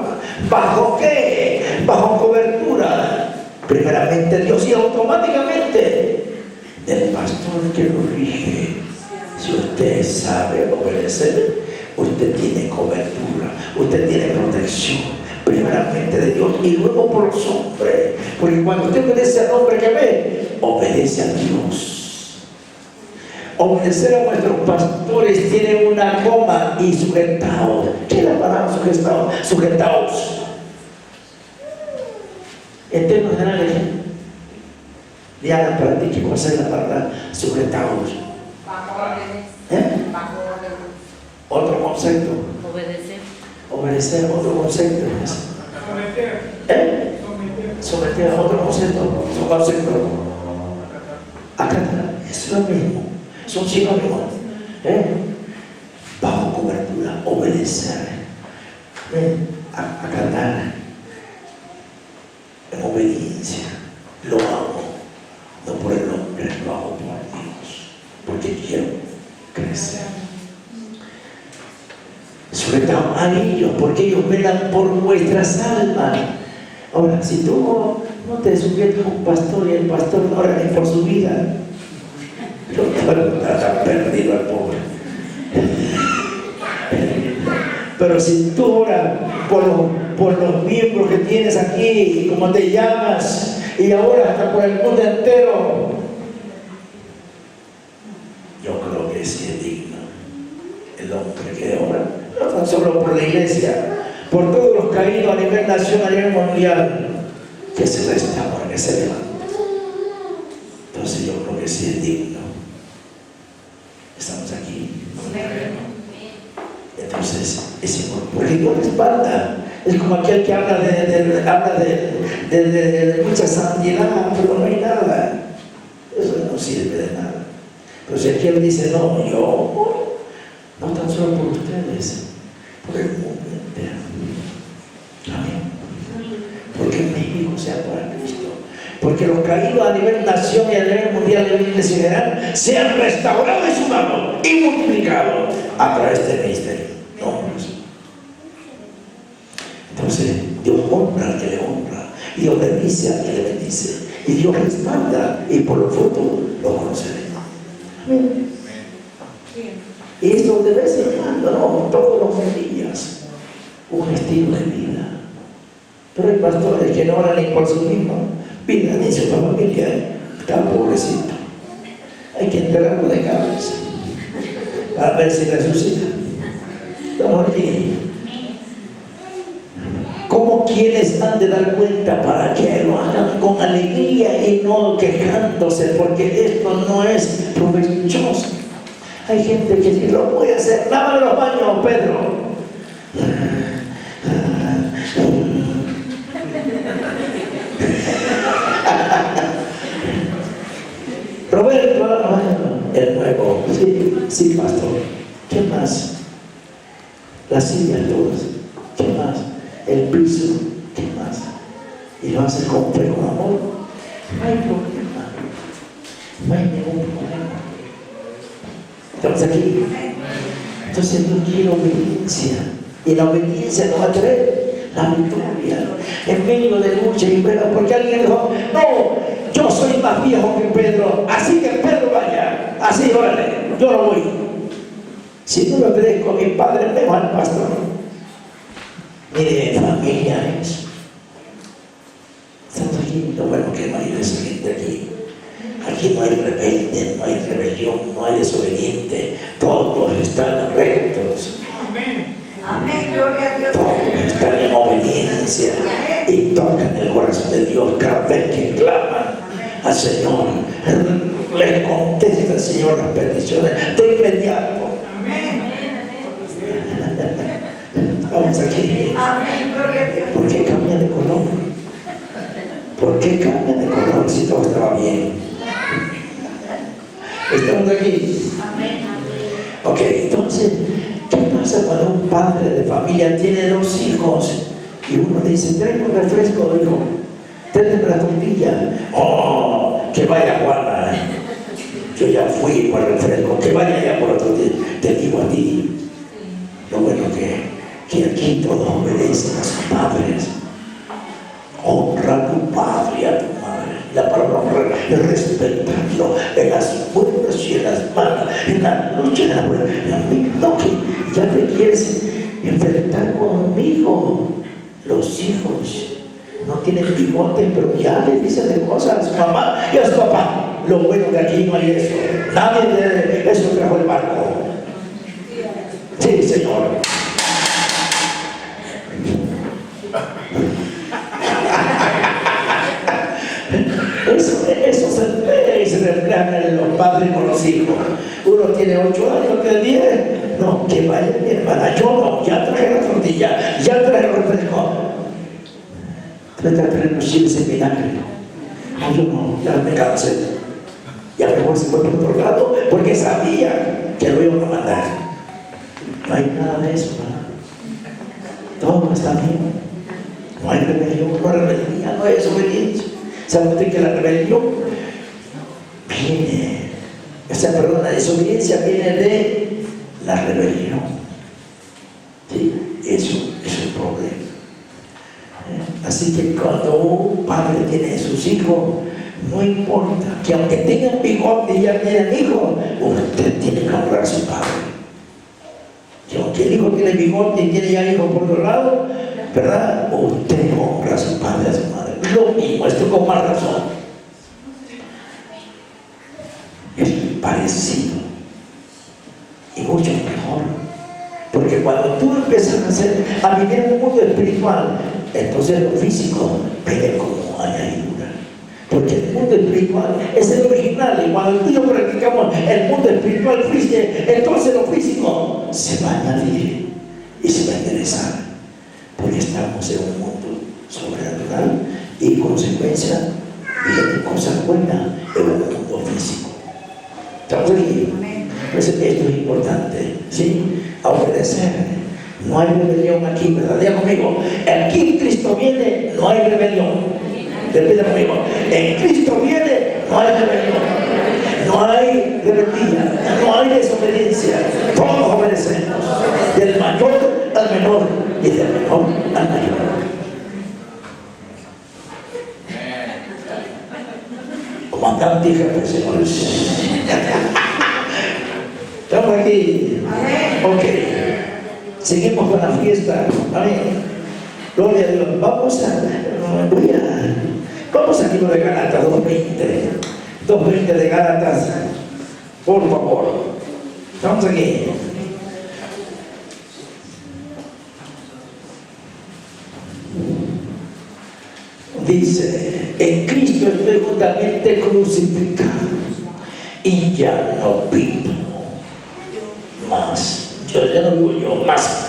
¿Bajo qué? Bajo cobertura. Primeramente Dios y automáticamente del pastor que lo rige. Si usted sabe obedecer, usted tiene cobertura, usted tiene protección. Primeramente de Dios y luego por los hombres. Porque cuando usted obedece al hombre que ve, obedece a Dios. Obedecer a nuestros pastores tiene una coma y sujetados. ¿Qué es la palabra sujetados? Sujetados. En términos generales, Diana, para ti, ¿qué cosa es la palabra sujetados? Bajo órdenes. Bajo órdenes. Otro concepto. Obedecer. Obedecer, otro concepto. Someter, otro concepto. Acatar, es lo mismo. Son sinónimos. Bajo cobertura, obedecer. Acatar. En obediencia. Lo hago. No por el hombre, lo hago por Dios. Porque quiero crecer. Sujetamos a ellos, porque ellos velan por nuestras almas. Ahora, si tú no te sujetas a un pastor y el pastor no ora ni por su vida, está perdido el pobre. Pero si tú oras por los miembros que tienes aquí, como te llamas, y ahora hasta por el mundo entero, yo creo que sí es digno el hombre que ora, no tan solo por la iglesia, por todos los caídos a nivel nacional y a nivel mundial, que se restauran, que se levantan. Entonces yo creo que sí es digno. Estamos aquí. Entonces, es importante por la espalda. Es como aquel que habla de mucha santidad, pero no hay nada. Eso no sirve de nada. Pero si aquel dice, no, yo, no tan solo por ustedes, por el mundo entero. Amén. Porque México sea para Cristo. Porque los caídos a nivel nación y a nivel mundial de la iglesia general sean restaurados en su mano y multiplicados a través de este ministerio. Entonces, Dios honra al que le honra, y Dios bendice al que le bendice, y Dios respalda, y por los frutos lo conoceremos. Amén. Y esto de vez en cuando, no, todos los días, un estilo de vida. Pero hay pastores que no oran ni por su misma vida ni su familia, está pobrecito. Hay que enterrarlo de cabeza a ver si resucita. Estamos aquí. ¿Cómo quienes han de dar cuenta para que lo hagan con alegría y no quejándose? Porque esto no es provechoso. Hay gente que dice, lo voy a hacer, lávame los baños, Pedro. Roberto, el nuevo, sí, pastor. ¿Qué más? Las sillas todas. ¿Qué más? El piso. ¿Qué más? y lo haces con fe, con amor, no hay problema, no hay ningún problema. ¿Estamos aquí? Entonces yo quiero obediencia, y la obediencia nos va a traer la victoria en medio de lucha y prueba, porque alguien dijo, no, yo soy más viejo que Pedro, así que Pedro vaya, así, órale, yo no voy. Si no lo obedezco a mi padre, menos al pastor, ni de mi familia es. Estamos aquí, lo bueno que no hay desobediente aquí. Aquí no hay rebelde, no hay rebelión, no hay desobediente. Todos están rectos. Amén, gloria a Dios. Todos están en obediencia y tocan el corazón de Dios cada vez que claman al Señor. Le contesta al Señor las peticiones de inmediato. Vamos aquí. Amén, gloria a Dios. ¿Por qué cambia de color? ¿Por qué cambia de color si todo estaba bien? Estamos aquí. Ok, entonces, ¿qué pasa cuando un padre de familia tiene 2 hijos y uno le dice, trae un refresco, hijo, tráeme la tortilla? Oh, que vaya Juana, yo ya fui por el refresco, que vaya ya por la tortilla. Te digo a ti, lo bueno que aquí todos obedecen a sus padres. Honra a tu padre y a tu madre. La palabra honrar es respetarlo en las buenas y en las malas, en la lucha y en la buena. A mí no, que ya te quieres enfrentar conmigo. Los hijos no tienen bigote, pero ya le dicen de cosas a su mamá y a su papá. Lo bueno que aquí no hay eso. Nadie de eso trajo el barco. Sí, Señor. Eso se refleja en los padres con los hijos. Uno tiene 8 años, tiene 10. No, que vaya mi hermana. Yo no, ya traje la tortilla, ya traje el refresco. Trata de traer los chiles en vinagre. No, yo no, ya me cansé. Ya mejor se fue por otro lado porque sabía que lo iban a mandar. No hay nada de eso, ¿no? Todo está bien. No hay rebelión, no hay rebeldía, no hay desobediencia. ¿Sabe usted que la rebelión viene? La desobediencia viene de la rebelión. ¿Sí? Eso es el problema. Así que cuando un padre tiene sus hijos, no importa que aunque tengan bigote y ya tienen hijos, usted tiene que honrar a su padre. Que aunque el hijo tiene bigote y tiene ya hijos por otro lado, ¿verdad? Usted honra a su padre y a su madre. Lo mismo, esto con más razón. Es parecido y mucho mejor. Porque cuando tú empiezas a vivir en un mundo espiritual, entonces lo físico viene como añadidura. Porque el mundo espiritual es el original, y cuando tú y yo practicamos el mundo espiritual, entonces lo físico se va a añadir y se va a enderezar. Porque estamos en un mundo sobrenatural y en consecuencia vienen cosas buenas en un mundo físico. ¿Estamos aquí? Entonces esto es importante, ¿sí? A obedecer. No hay rebelión aquí, ¿verdad? Diga conmigo, aquí Cristo viene, no hay rebelión. Repita conmigo, en Cristo viene, no hay rebelión, no hay rebeldía, no hay desobediencia. Todos obedecemos, del mayor al menor y del menor al mayor. Comandante y jefe, señores. Estamos aquí. Ok. Seguimos con la fiesta. Amén. Gloria a Dios. Vamos al libro de Gálatas 2:20 de Gálatas, por favor. Estamos aquí. Dice, en Cristo estoy juntamente crucificado y ya no vivo más. Yo ya no vivo yo más,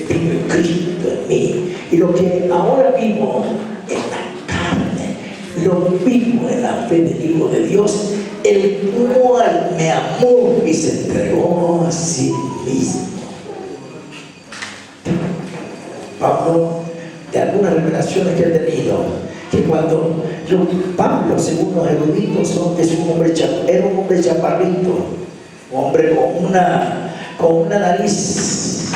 vivo en Cristo en mí. Y lo que ahora vivo en la carne, lo vivo en la fe del Hijo de Dios, el cual me amó y se entregó a sí mismo. Pablo, de algunas revelaciones que he tenido, que cuando Pablo, según los eruditos, era un hombre chaparrito, un hombre con una nariz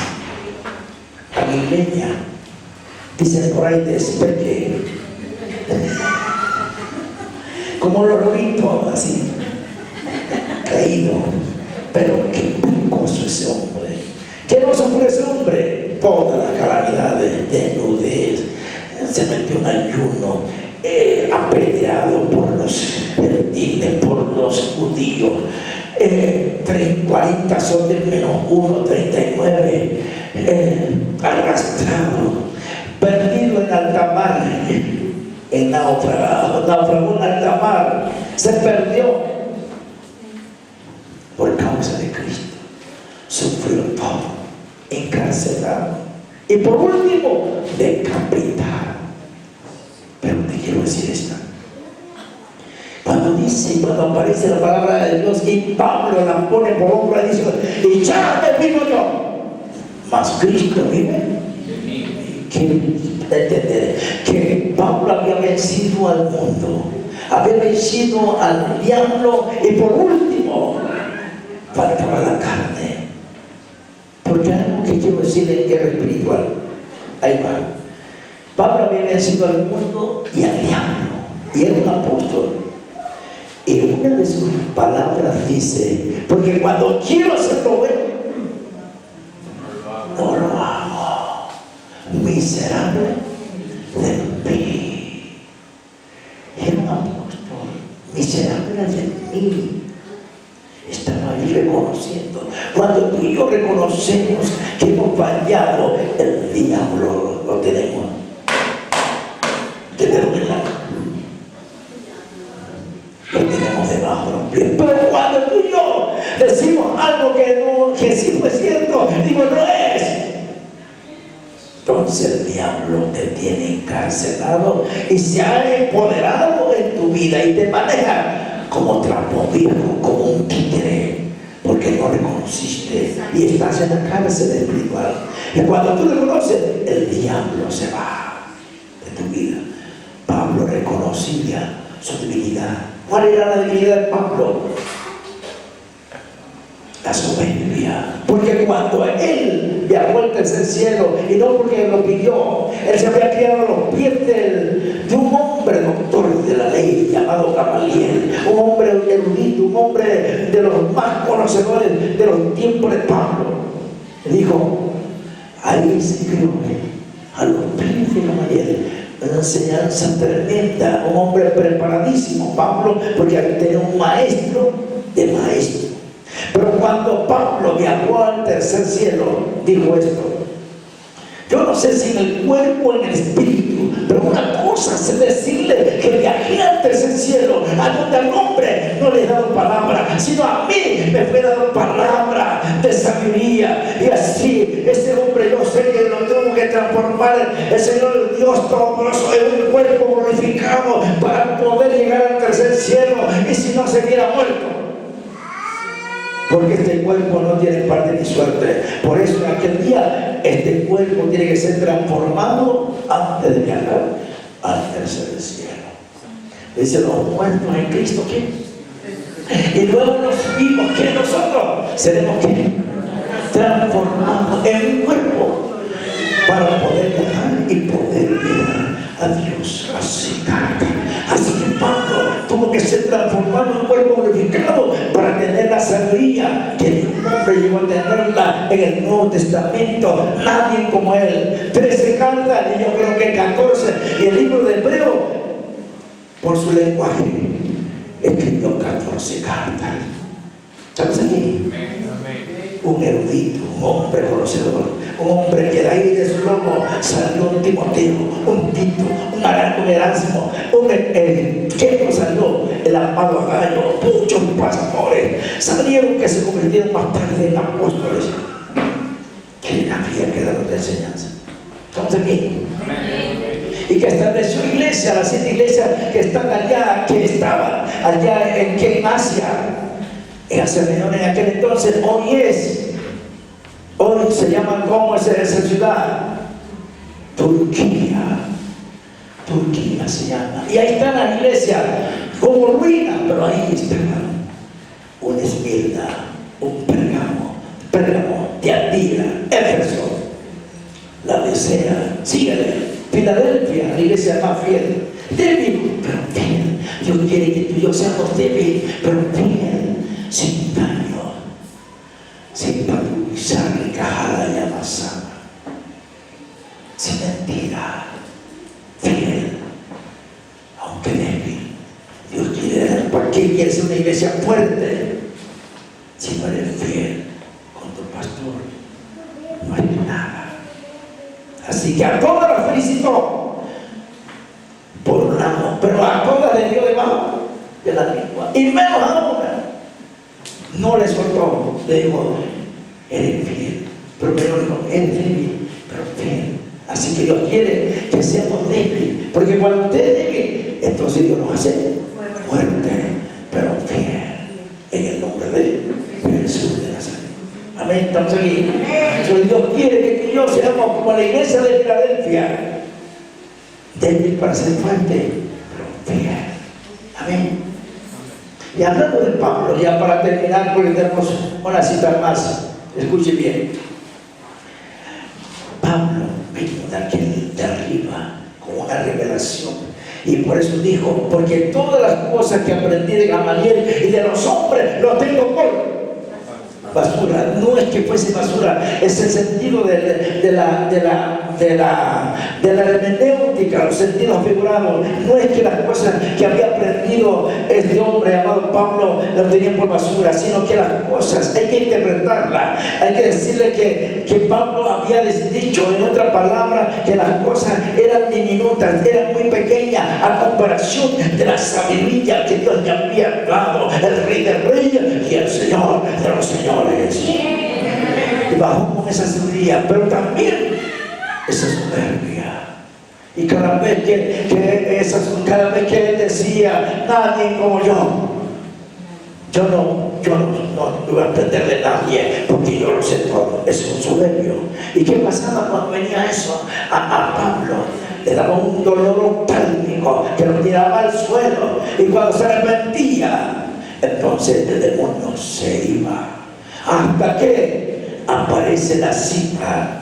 aguileña, dicen por ahí de espeque, como los loritos, así, caído. Pero qué pecoso ese hombre. ¿Qué no sufrió ese hombre? Todas las calamidades, desnudez, se metió en ayuno, apedreado por los gentiles, por los judíos, 40 son del -1, 39, arrastrado, perdido en alta mar, naufragó en alta mar, se perdió por causa de Cristo, sufrió todo, encarcelado y por último decapitado. Pero te quiero decir esto: cuando aparece la palabra de Dios y Pablo la pone por obra, dice: y ya me vivo yo, mas Cristo vive. Que Pablo había vencido al mundo, había vencido al diablo, y por último faltaba la carne. Porque algo que quiero decir en guerra espiritual, ahí va. Pablo había vencido al mundo y al diablo, y era un apóstol. Y una de sus palabras dice: porque cuando quiero hacerlo bueno, no lo hago. Miserable de mí. Era un apóstol, miserable de mí. Estaba ahí reconociendo. Cuando tú y yo reconocemos que hemos fallado, el diablo lo tenemos. Lo tenemos debajo de los pies. Pero cuando tú y yo decimos algo que sí fue cierto, digo, no es, entonces el diablo te tiene encarcelado y se ha empoderado en tu vida y te maneja como trapo viejo, como un títere, porque no reconociste y estás en la cárcel espiritual. Y cuando tú reconoces, el diablo se va de tu vida. Pablo reconocía su debilidad. ¿Cuál era la debilidad de Pablo? La soberbia. Porque cuando él viajó al tercer cielo, y no porque lo pidió, él se había criado a los pies de un hombre doctor de la ley llamado Gamaliel, un hombre erudito, un hombre de los más conocedores de los tiempos de Pablo. Dijo: ahí se crió a los pies de Gamaliel, una enseñanza tremenda, un hombre preparadísimo, Pablo, porque tenía un maestro de maestro. Pero cuando Pablo viajó al tercer cielo, dijo esto: yo no sé si en el cuerpo o en el espíritu, pero una cosa es decirle que viajé al tercer cielo, a donde al hombre no le he dado palabra, sino a mí me fue dado palabra de sabiduría. Y así, ese hombre, yo sé que lo tuvo que transformar el Señor Dios Todopoderoso en un cuerpo glorificado para poder llegar al tercer cielo, y si no, se hubiera muerto. Porque este cuerpo no tiene parte ni suerte. Por eso en aquel día este cuerpo tiene que ser transformado antes de viajar al tercer cielo. Dice: los muertos en Cristo, ¿qué? Y luego los vivos, que nosotros seremos, ¿qué? Transformados en un cuerpo para poder viajar y poder ver a Dios. Así que Pablo tuvo que ser transformado en un cuerpo glorificado para tener la sabiduría que ningún hombre llegó a tenerla en el Nuevo Testamento. Nadie como él. 13 cartas, y yo creo que 14. Y el libro de Hebreo, por su lenguaje, escribió 14 cartas. ¿Sabes aquí? Un erudito, un hombre conocedor, un hombre que de ahí de su lomo salió un Timoteo, un Tito, un Erasmo, ¿qué no salió? El amado Gallo, muchos pastores salieron que se convirtieron más tarde en apóstoles. ¿Quién había que dar de enseñanza? ¿Estamos aquí? Y que estableció iglesias, las 7 iglesias que están allá, que estaban allá en Asia. En Asia Menor en aquel entonces, hoy se llama, ¿cómo es esa ciudad? Turquía. Filadelfia se llama. Y ahí está la iglesia como ruina, pero ahí está una Esmirna, un Pérgamo, Tiatira, Éfeso, Laodicea, síguele, Filadelfia, la iglesia más fiel, débil, pero fiel. Dios quiere que tú y yo seamos débiles, pero fiel, sin daño, sin paralizar, encajada y amasada, sin mentira, fiel, aunque débil. Dios quiere, ¿para qué quieres ser una iglesia fuerte? Si no eres fiel con tu pastor, no hay nada. Así que a todas las felicitó por un lado, pero a todas le dio debajo de la lengua, y menos a una no le soltó. Le dijo, eres fiel. Pero primero dijo, eres débil, pero fiel. Así que Dios quiere que seamos débiles, porque cuando usted es débil, entonces Dios nos hace fuerte, pero fiel, en el nombre de Jesús de Nazaret. Amén. Estamos aquí. Entonces Dios quiere que tú y yo seamos como la iglesia de Filadelfia, débil para ser fuerte, pero fiel. Amén. Y hablando de Pablo, ya para terminar, porque tenemos una cita más, escuche bien. Pablo vino de arriba con una revelación, y por eso dijo, porque todas las cosas que aprendí de Gamaliel y de los hombres lo tengo por basura. No es que fuese basura, es el sentido de la hermenéutica, los sentidos figurados. No es que las cosas que había aprendido este hombre llamado Pablo lo tenían por basura, sino que las cosas hay que interpretarlas. Hay que decirle que Pablo había dicho, en otra palabra, que las cosas eran diminutas, eran muy pequeñas a comparación de la sabiduría que Dios le había dado, el Rey de Reyes y el Señor de los Señores. Y bajó con esa sabiduría, pero también esa soberbia. Y cada vez que él decía, nadie como yo no voy a aprender de nadie, porque yo lo sé todo. Es un soberbio. ¿Y qué pasaba cuando venía eso a Pablo? Le daba un dolor oftálmico que lo tiraba al suelo, y cuando se arrepentía, entonces el demonio se iba. Hasta que aparece la cita.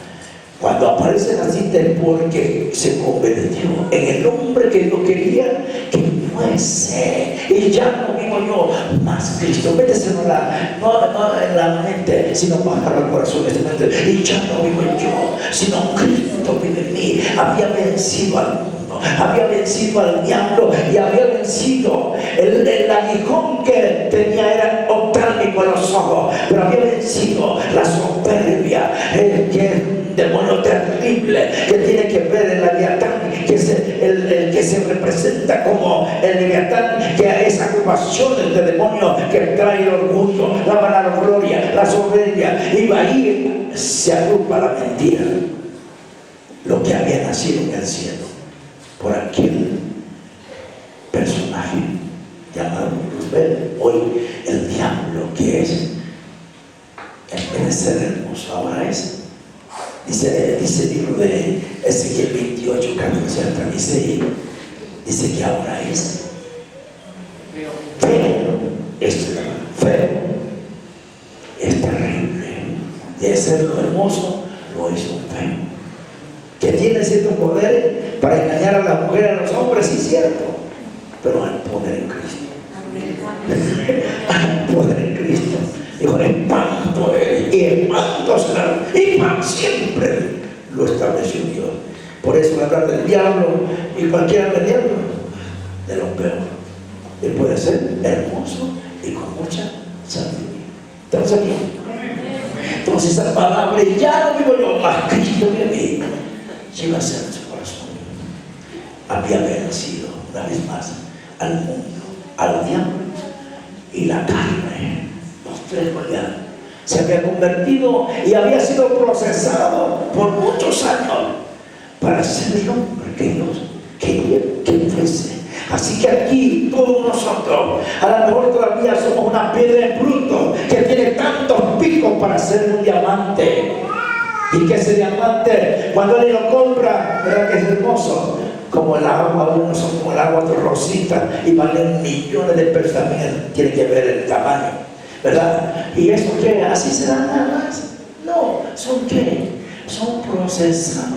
Cuando aparece la cita es porque se convirtió en el hombre que Dios quería que fuese. Y ya no vivo yo, más Cristo. Méteselo no en la mente, sino bajar al corazón de esta mente. Y ya no vivo yo, sino Cristo vive en mí. Había vencido al mundo, había vencido al diablo, y había vencido el aguijón que tenía, era oftálmico en los ojos, pero había vencido la soberbia, que demonio terrible que tiene que ver el Leviatán, que es el que se representa como el Leviatán, que es ocupación de demonio que trae el orgullo, la vanagloria, la soberbia, y ahí se agrupa la mentira, lo que había nacido en el cielo por aquel personaje llamado Luzbel, hoy el diablo, que es, en vez de ser hermoso, ahora es. Dice el libro de Ezequiel 28, 14 al 36, dice que ahora es feo. Es feo, es terrible. De ser lo hermoso, lo hizo feo. Que tiene ciertos poderes para engañar a las mujeres, a los hombres, sí, cierto, pero hay poder en Cristo. Hay poder en Cristo. Dijo, espanto y espanto será, y para siempre lo estableció Dios. Por eso hablar del diablo, y cualquiera del diablo, de lo peor. Él puede ser hermoso y con mucha sabiduría. ¿Estamos aquí? Entonces esa palabra, ya no vivo yo, más Cristo vive en mí, llega a ser en su corazón. Había vencido una vez más al mundo, al diablo y la carne. Tres Goliat. Se había convertido y había sido procesado por muchos años para ser el hombre que Dios quería que fuese. Así que aquí todos nosotros, a lo mejor todavía somos una piedra en bruto que tiene tantos picos para ser un diamante, y que ese diamante, cuando alguien lo compra, ¿verdad que es hermoso? como el agua, unos son como el agua de rosita y valen millones de pesos también. Tiene que ver el tamaño, ¿verdad? ¿Y eso qué? ¿Así será nada más? No, ¿son qué? Son procesados.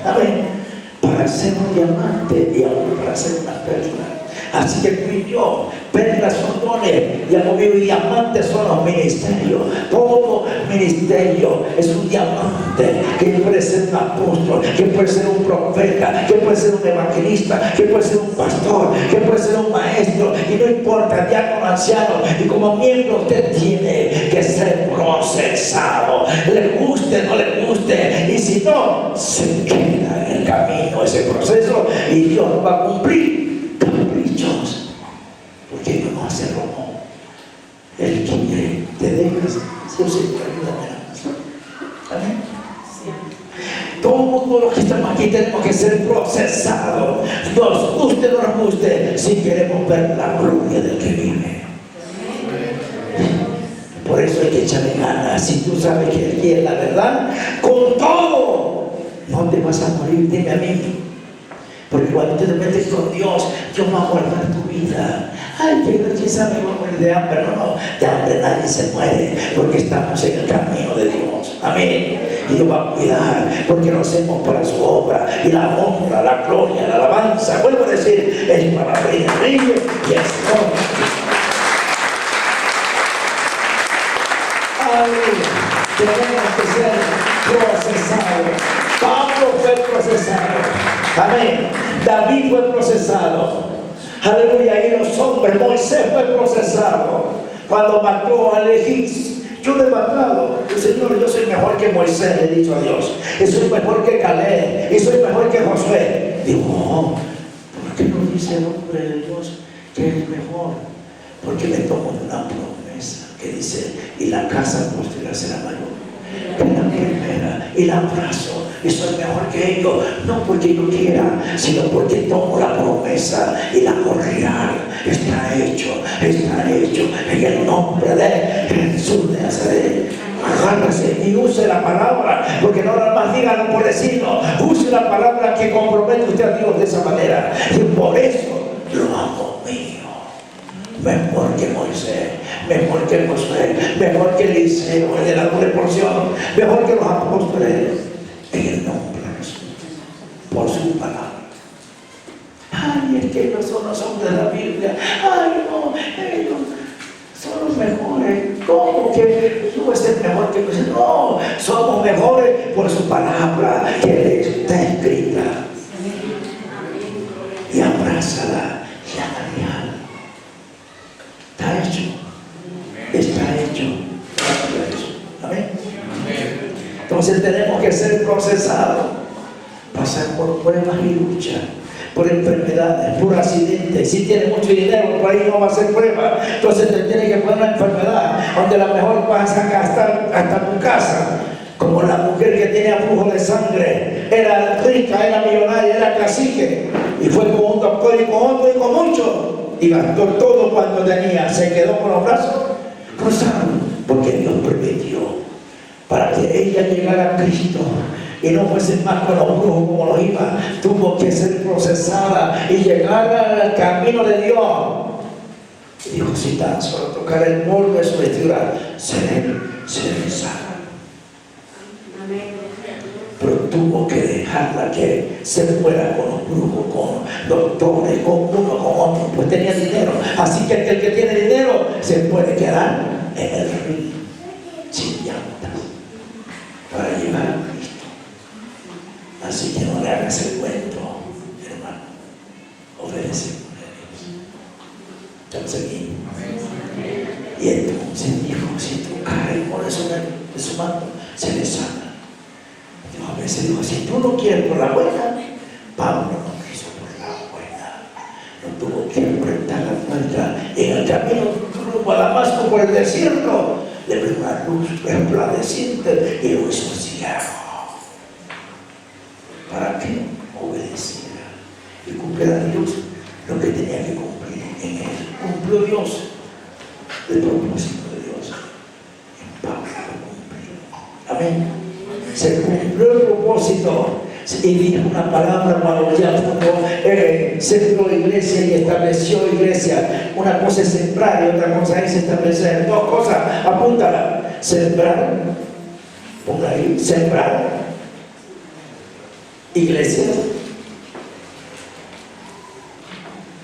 Amén. Para ser un diamante y aún para ser una perla. Así que tú y yo, perlas son dones, y diamantes son los ministerios. Todo ministerio es un diamante que puede ser un apóstol, que puede ser un profeta, que puede ser un evangelista, que puede ser un pastor, que puede ser un maestro, y no importa, diácono, anciano. Y como miembro usted tiene que ser procesado, le guste, no le guste, y si no, se queda en el camino ese proceso y Dios no va a cumplir caprichos, porque Dios no hace robo. Él quiere, te dejas, Dios se te ayuda. Amén. Todos los que estamos aquí tenemos que ser procesados, nos guste o no nos guste, si queremos ver la gloria del que vive. Por eso hay que echarle ganas. Si tú sabes que Él quiere la verdad, con todo, no te vas a morir. Dime a mí. Porque cuando te metes con Dios, Dios va a guardar tu vida. Ay, pero quizás me voy a morir de hambre. No, de hambre nadie se muere, porque estamos en el camino de Dios. Amén. Y Dios va a cuidar, porque lo hacemos para su obra. Y la honra, la gloria, la alabanza, vuelvo a decir, es para abrir el río y el sol. Aleluya. Tenemos que ser procesados. Pablo fue procesado. Amén. David fue procesado. Aleluya. Y los hombres, Moisés fue procesado cuando mató al egipcio. Yo le he matado. Señor, yo soy mejor que Moisés, le he dicho a Dios. Y soy mejor que Caleb. Y soy mejor que Josué. Digo, oh, ¿por qué no dice el hombre de Dios que es mejor? Porque le tomo una promesa que dice, y la casa posterior será mayor que la primera, y la abrazo, y soy mejor que ellos, no porque yo quiera, sino porque tomo la promesa y la hago real. Está hecho en el nombre de Jesús de Nazaret. Agárrase y use la palabra, porque no nada más díganlo por decirlo, use la palabra que compromete usted a Dios de esa manera, y por eso lo hago mío. Mejor que Moisés, mejor que Josué, mejor que Eliseo, el de la doble porción, mejor que los apóstoles, en el nombre de Jesús, por su palabra. Ay, es que ellos son los hombres de la Biblia. Ay, no, ellos son los mejores. ¿Cómo que tú vas a ser mejor que Moisés? No, somos mejores por su palabra que está escrita. Y abrázala y hágala. Está hecho. Está hecho. Amén. Entonces tenemos que ser procesados, pasar por pruebas y luchas, por enfermedades, por accidentes. Si tienes mucho dinero, por ahí no va a ser prueba. Entonces te tienes que poner una enfermedad donde a lo mejor vas a gastar hasta tu casa. Como la mujer que tenía flujo de sangre, era rica, era millonaria, era cacique, y fue con un doctor y con otro y con mucho, y gastó todo cuando tenía. Se quedó con los brazos cruzados, porque Dios permitió para que ella llegara a Cristo y no fuese más con los brujos como lo iba. Tuvo que ser procesada y llegar al camino de Dios. Y dijo, si tan solo tocar el borde de su vestidura, seré sana. Pero tuvo que dejarla que se fuera con los brujos, con doctores, con uno, con otro, pues tenía dinero. Así que el que tiene dinero se puede quedar en el río sin llantas para llegar a Cristo. Así que no le hagas el cuento, hermano. Obedece a Dios. ¿Estamos aquí? Y entonces dijo, si tú caes por eso de su mano, se le sana. A veces digo, si tú no quieres por la buena, Pablo no quiso por la buena. No tuvo que enfrentar la puerta. En el camino rumbo a Damasco por el desierto, le vino una luz resplandeciente y lo hizo ciego. ¿Para qué? Obedeciera y cumpliera a Dios lo que tenía que cumplir en él. Cumplió Dios el propósito de Dios. En Pablo lo cumplió. Amén. Se cumplió el propósito y dijo una palabra cuando ya fundó, sembró iglesia y estableció iglesia. Una cosa es sembrar y otra cosa es establecer. Dos cosas, apúntala. Sembrar, ponga ahí, sembrar iglesia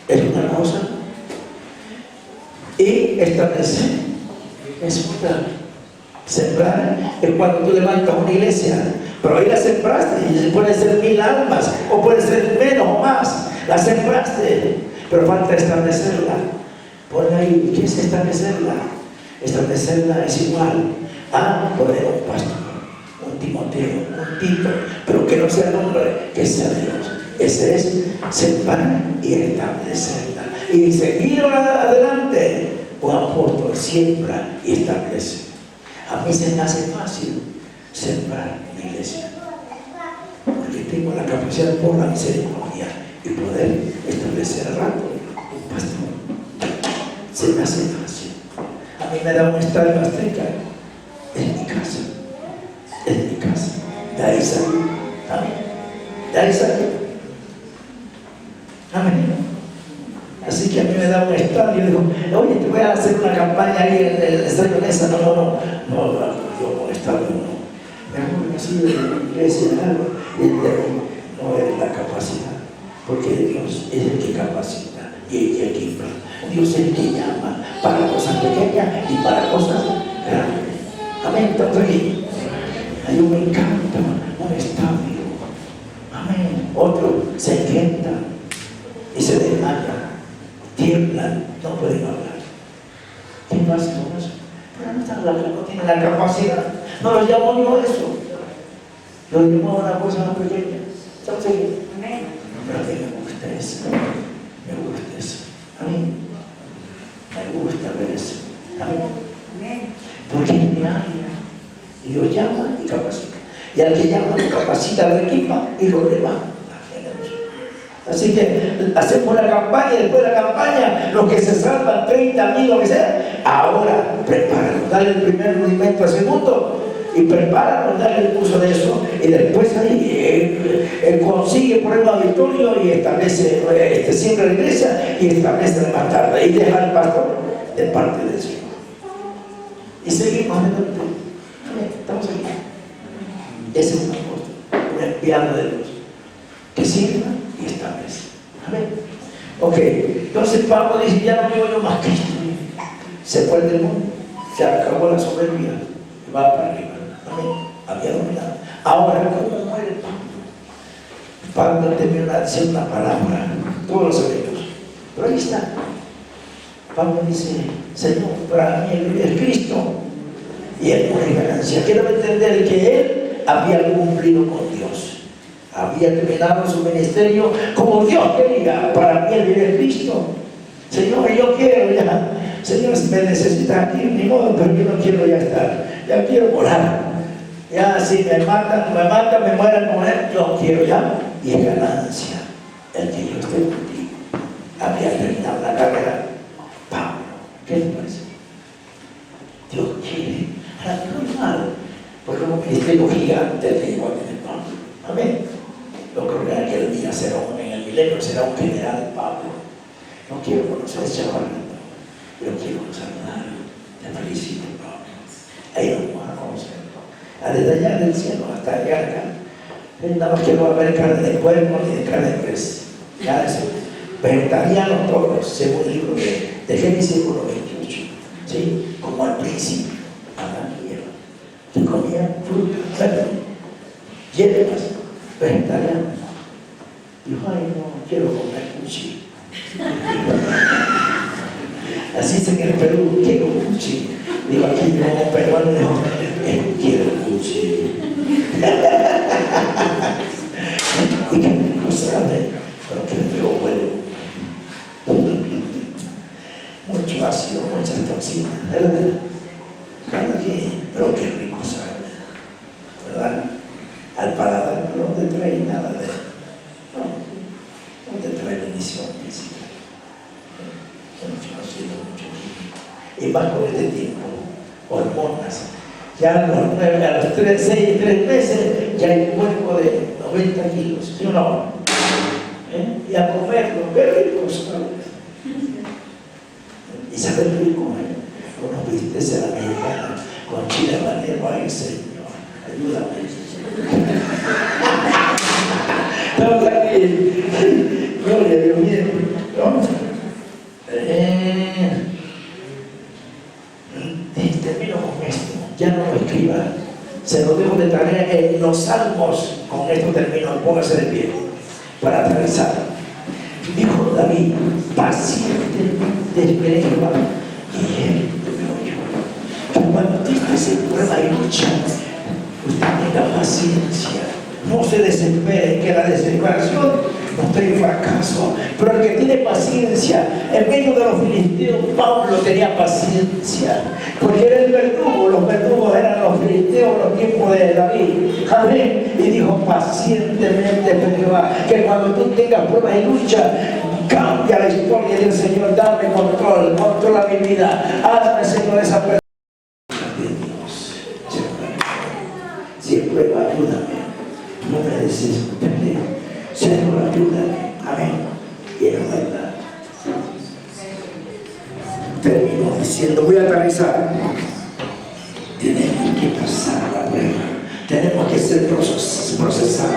es una cosa y establecer es otra. Sembrar es cuando tú levantas una iglesia, pero ahí la sembraste y puede ser 1000 almas o puede ser menos o más. La sembraste, pero falta establecerla. Pon ahí, ¿qué es establecerla? Establecerla es igual a poner un pastor, un Timoteo, un Tito, pero que no sea el hombre, que sea Dios. Ese es sembrar y establecerla. Y seguir adelante. Un apóstol siembra y establece. A mí se me hace fácil sembrar una iglesia, porque tengo la capacidad por la misericordia y poder establecer al rato un pastor. Se me hace fácil. A mí me da un estadio azteca. Es mi casa. Es mi casa. De ahí salí. Amén. De ahí salí. Amén. Así que a mí me da un estadio y digo, oye, te voy a hacer una campaña ahí en el estadio Mesa. No, yo un estadio no. Mejor así de la iglesia, algo, no es la capacidad, porque Dios es el que capacita y el que equipa. Dios es el que llama para cosas pequeñas y para cosas grandes. Amén, estamos aquí. A mí me encanta un estadio. Amén. Otro se inquieta y se desmaya. Tiemblan, no pueden hablar. ¿Qué pasa con eso? Pero no tienen la capacidad. No los llamo yo a eso. Los llamo a una cosa más pequeña. ¿Estamos aquí? Pero a mí me gusta eso. Me gusta eso. A mí me gusta ver eso. A mí. Porque es mi área. Y Dios llama y capacita. Y al que llama lo capacita, lo equipa y lo levanta. Así que hacemos la campaña y después de la campaña, los que se salvan, 30.000, lo que sea, ahora prepáranos, dale el primer rudimento al segundo y prepáranos, dale el curso de eso y después ahí él consigue por el auditorio y establece, siembra la iglesia y establece la más tarde y deja al pastor de parte del Señor. Y seguimos adelante. Estamos aquí. Ese es un apóstol, un enviado de Dios que sirva y establece. Amén. Ok, entonces Pablo dice, ya no vivo yo más Cristo. Se fue del mundo, se acabó la soberbia y va para arriba. Amén. Había dominado. Ahora, ¿cómo muere Pablo? Pablo terminó de decir una palabra, todos lo sabemos, pero ahí está. Pablo dice, Señor, para mí el es Cristo y el muere es ganancia. Quiero entender que él había cumplido con Dios. Había terminado su ministerio como Dios quería. Para mí el vivir es Cristo. Señor, yo quiero ya. Señor, si me necesitas aquí, ni modo, pero yo no quiero ya estar. Ya quiero morar. Ya si me matan, me mueran con él, yo quiero ya. Y es ganancia el que yo esté contigo. Había terminado la carrera. Pablo, ¿qué le parece? Dios quiere. Ahora no es malo, porque un ministerio gigante de igual que el Pablo. Amén. Yo creo que aquel día será en el milenio será un general Pablo. No quiero conocer a ese chaval, pero quiero saludar. Te felicito, Pablo. Ahí nos vamos a conocer. A desde allá del cielo hasta llegar acá. Nada más que no va a haber carne de cuerpo ni de carne de res. Ya eso. Vegetarianos todos, según el libro de Génesis 1:28. ¿Sí? Como al principio, Adán y Eva, que comían frutas, verdes, hierbas, vegetarianos. Dijo, ay, no quiero comer cuchi. Así es en el Perú, quiero cuchi. Digo, aquí no, peruano, no, quiero cuchi. Y que no sabe, pero que veo bueno. Mucho ácido, muchas toxinas, ¿verdad? Cada quien, pero qué rico sabe, ¿verdad? Al paladar no te trae nada de eso. No te trae bendición física. Mucho ácido, mucho químico. Y más con este tiempo, hormonas. Ya a los 9, a los 3 meses, ya hay un cuerpo de 90 kilos, ¿sí o no? Y a comerlo, qué rico, ¿sabes? Y sabe rico, unos bisteces a la mexicana con chile habanero. Ay, Señor, ayúdame. Estamos aquí. Gloria a Dios mío. Termino con esto. Ya no lo escriba. Se lo dejo de tarea en los salmos. Con esto termino. Póngase de pie para aterrizar. Dijo David: pacientemente esperé a Jehová y él me oyó. Cuando usted esté en prueba y lucha, usted tenga paciencia. No se desespere, que la desesperación no trae fracaso. Pero el que tiene paciencia, en medio de los filisteos, Pablo tenía paciencia, porque era el verdugo. Los verdugos eran los filisteos en los tiempos de David. Amén. Y dijo: pacientemente, que cuando tú tengas pruebas y lucha, cambia la historia del Señor. Dame control, controla mi vida. Hazme, Señor, esa prueba de Dios. Siempre ayúdame. No me desesperé. Señor, ayúdame. Amén. Y es verdad. Termino diciendo, voy a aterrizar. Tenemos que pasar la prueba. Tenemos que ser procesados.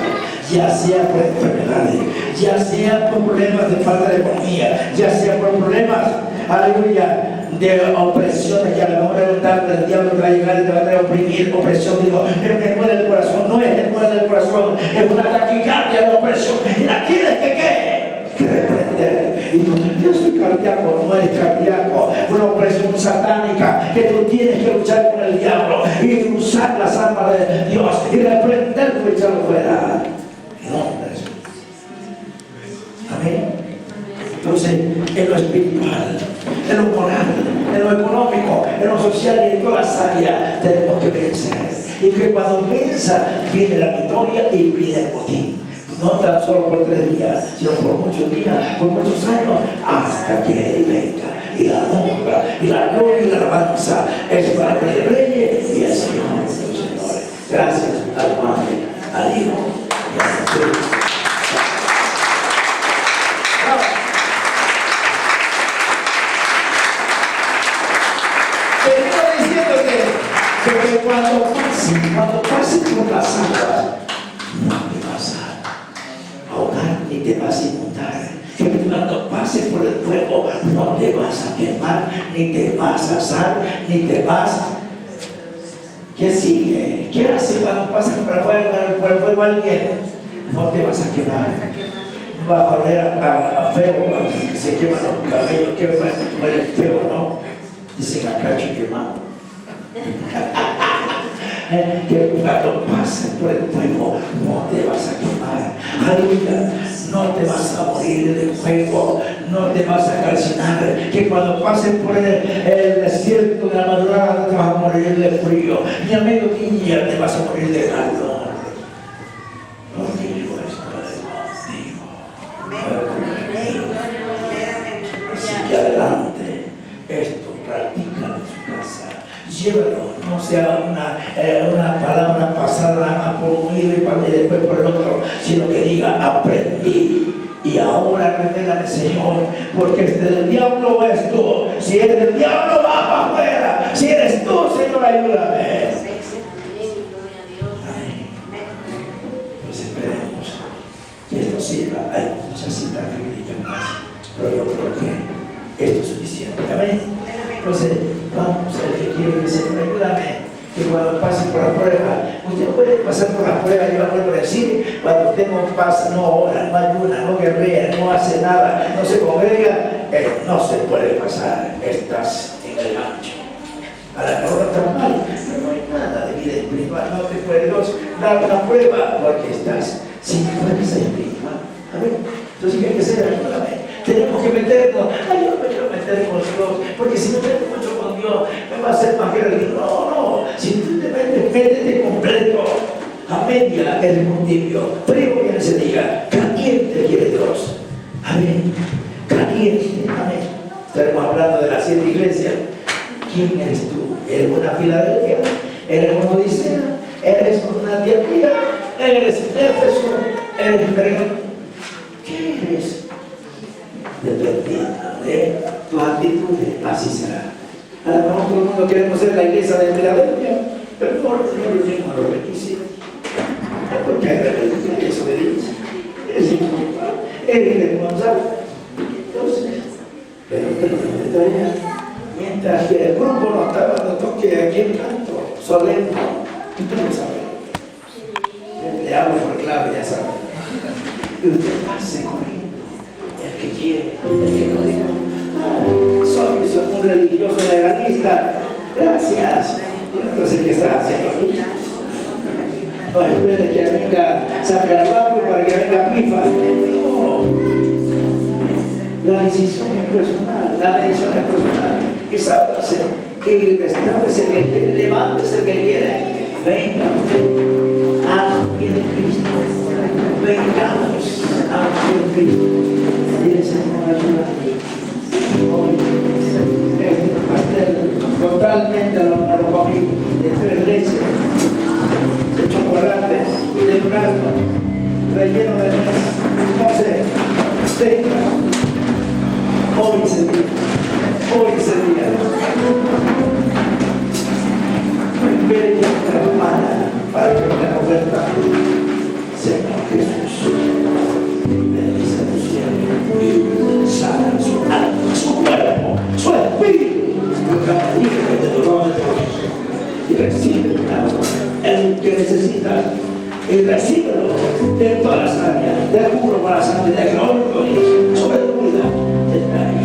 Ya sea por enfermedades, ya sea por problemas de falta de economía, ya sea por problemas, aleluya, de opresiones que a lo mejor el diablo te va a llegar y te va a oprimir, opresión. Digo, pero que muere el corazón. No es que muere el corazón, es una taquicardia de opresión. Y la tienes que reprender. Y tú, yo soy cardíaco, no eres cardíaco. Una opresión satánica que tú tienes que luchar con el diablo y usar las armas de Dios y reprenderlo y echarlo fuera. No, eso. Amén. Entonces, en lo espiritual, en lo moral, en lo económico, en lo social y en todas las áreas, tenemos que vencer. Y que cuando venza, viene la victoria y viene el botín. No tan solo por 3 días, sino por muchos días, por muchos años, hasta que Él venga. Y la honra, y la gloria y la alabanza es para el Rey y el Señor de los Señores. Gracias al Padre, al Hijo y al Espíritu. Porque cuando pases por las aguas, no te vas a ahogar ni te vas a inundar. Que cuando pases por el fuego, no te vas a quemar, ni te vas a asar, ni te vas. ¿Qué sigue? ¿Qué hace cuando pasas por el fuego alguien? No te vas a quemar. No vas a oler a feo, se queman los cabellos, que huele feo, ¿no? Dicen a cacho quemado. Que cuando pases por el fuego no te vas a quemar. Aleluya. No te vas a morir del fuego, no te vas a calcinar. Que cuando pases por el desierto de la madrugada no te vas a morir de frío, ni a mediodía te vas a morir de calor. No digo esto contigo. Así que adelante, esto practícalo en su casa. Llévalo, no sea una palabra pasada por un oído y después por el otro, sino que diga: aprendí y ahora revélame, Señor, porque del diablo es tú. Si eres del diablo, va para afuera. Si eres tú, Señor, ayúdame. Amén. Pues esperemos que esto sirva. Hay muchas citas bíblicas más, pero yo creo que esto es suficiente. Amén. Entonces, vamos, el que quiere que Señor, ayúdame, que cuando pase por la prueba, usted puede pasar por la prueba, yo la puedo decir, cuando usted no pasa, no ora, no ayuna, no guerrea, no hace nada, no se congrega, no se puede pasar, estás en el ancho. A la mejor no está mal, pero no hay nada de vida espiritual, no te puede Dios dar una prueba, porque estás sin fuerza espiritual. Amén. Entonces, ¿qué hay que hacer? Ayúdame. Tenemos que meternos. Ay, yo no me quiero meter con Dios, porque si me meto mucho con Dios, me va a hacer más grande. No. Si tú te metes, métete completo. A media el condimio. Frío que se diga, caliente quiere Dios. Amén. Caliente. Amén. Estaremos hablando de las 7 iglesias. ¿Quién eres tú? ¿Eres una Filadelfia? ¿Eres una Odisea? ¿Eres una Tiatira? eres Éfeso, eres Berlín. ¿Qué eres? Dependiendo de tu actitud, así será. A lo mejor todo el mundo queremos ser la iglesia de Filadelfia, pero por el Señor lo mismo los requisitos. Porque hay rebeldía y desobediencia. Es inculpable, es irresponsable. Entonces, pero mientras que el grupo no estaba dando toque aquí en canto, solemne, usted no sabe. Le hablo por clave, ya sabe. Y usted pase con él. El que quiere, el que no diga, soy un religioso legalista. Gracias. No sé qué está haciendo aquí. No espere que venga San Carvalho para que venga Pifa. No. La decisión es personal. La decisión es personal. Y sábase que estábase que quiere, levántese el que quiere. Venga a los pies de Cristo. Vengamos a los pies de Cristo. Dile, Señor, ayúdame. Hoy, este pastel totalmente a lo comí de 3 leches, de chocolate, de durazno, relleno de nuez, no sé, venga. Hoy es el día. Bella hermana, para que me la oferta. Señor Jesús, bendice a tu siervo, sana su alma, su cuerpo, su espíritu, libre de dolor y recibe el que necesita y recíbelo de todas las áreas, de puro para la sangre, de gloria sobre tu vida. Está ahí.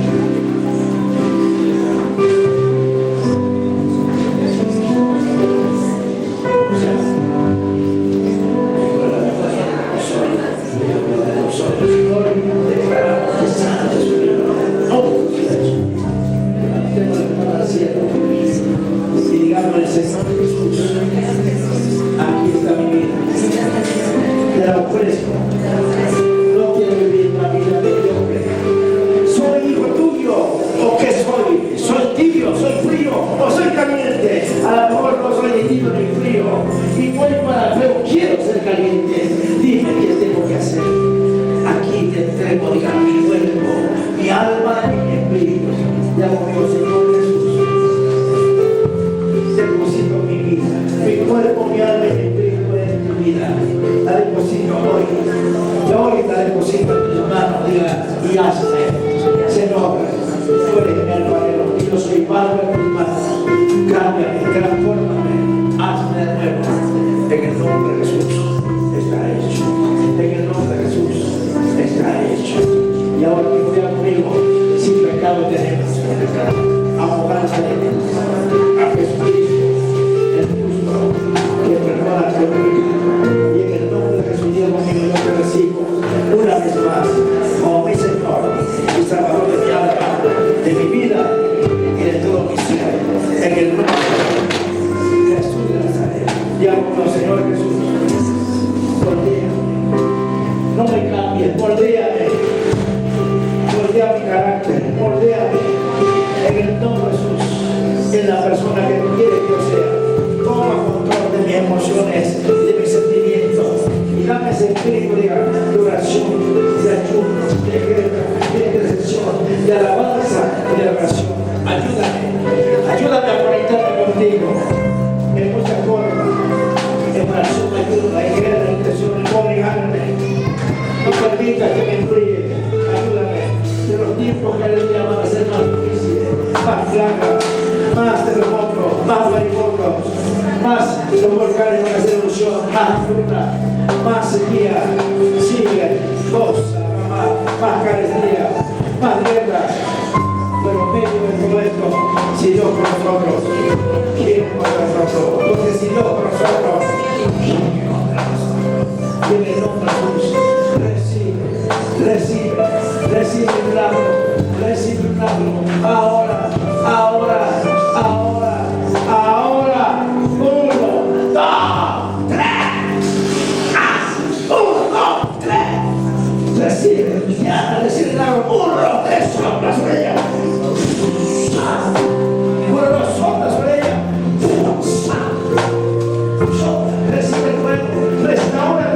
Restaura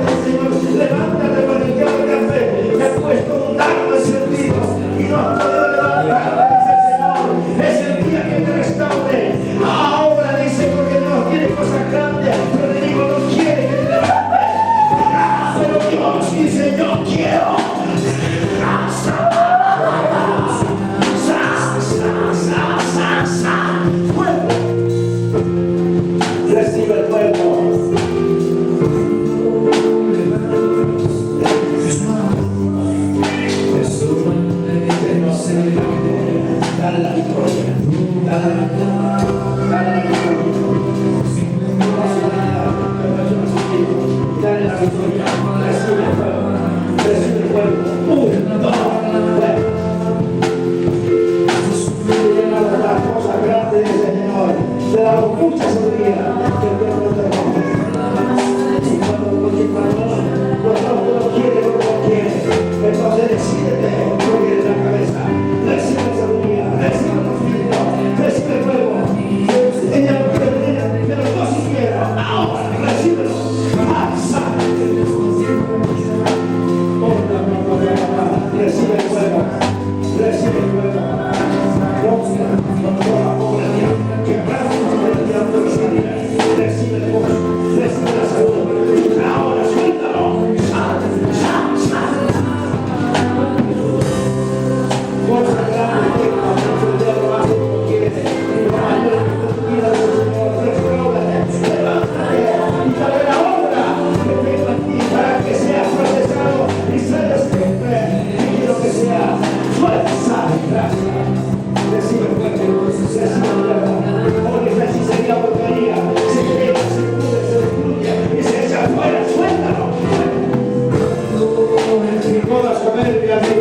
puedas comer, mira, se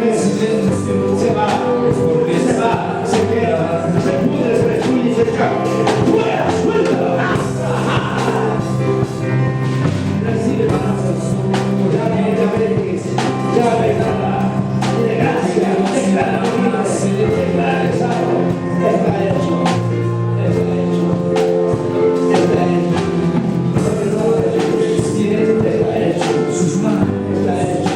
va, se queda, se pudre, se destruye y se escapa. ¡Fuera, suelta! Recibe ya ve nada, de gracia, declara libre, declara salvo, está hecho, está hecho, está hecho. Está hecho, sus manos, está hecho.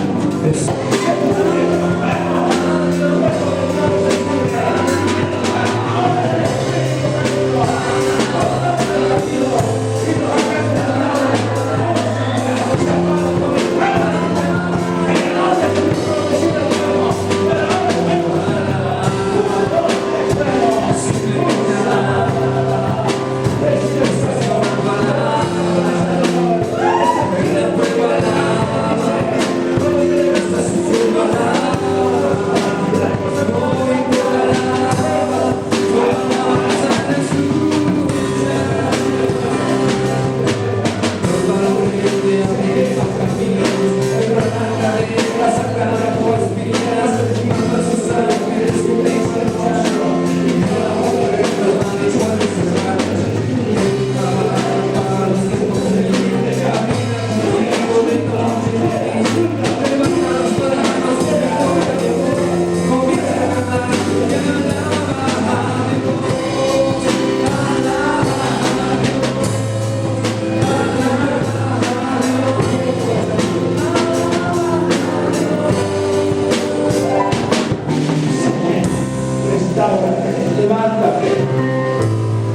Levántate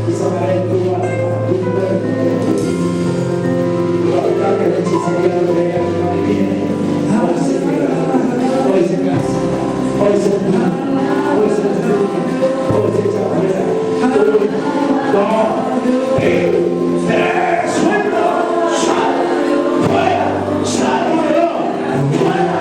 y sanaré tu alma, tu cuerpo. La verdad que la hechicería no veía que no viene. Hoy se queda, hoy se casa, hoy se cura, hoy se destruye, hoy se echa fuera. Suelto, sal, fuera, sal, fuera, fuera.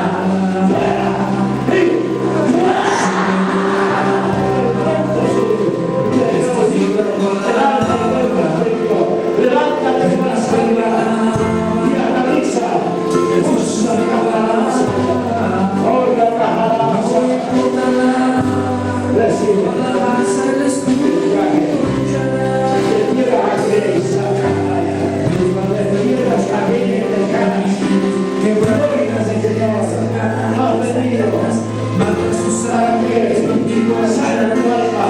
Levántate con la sangre y analiza. Sana tu alma.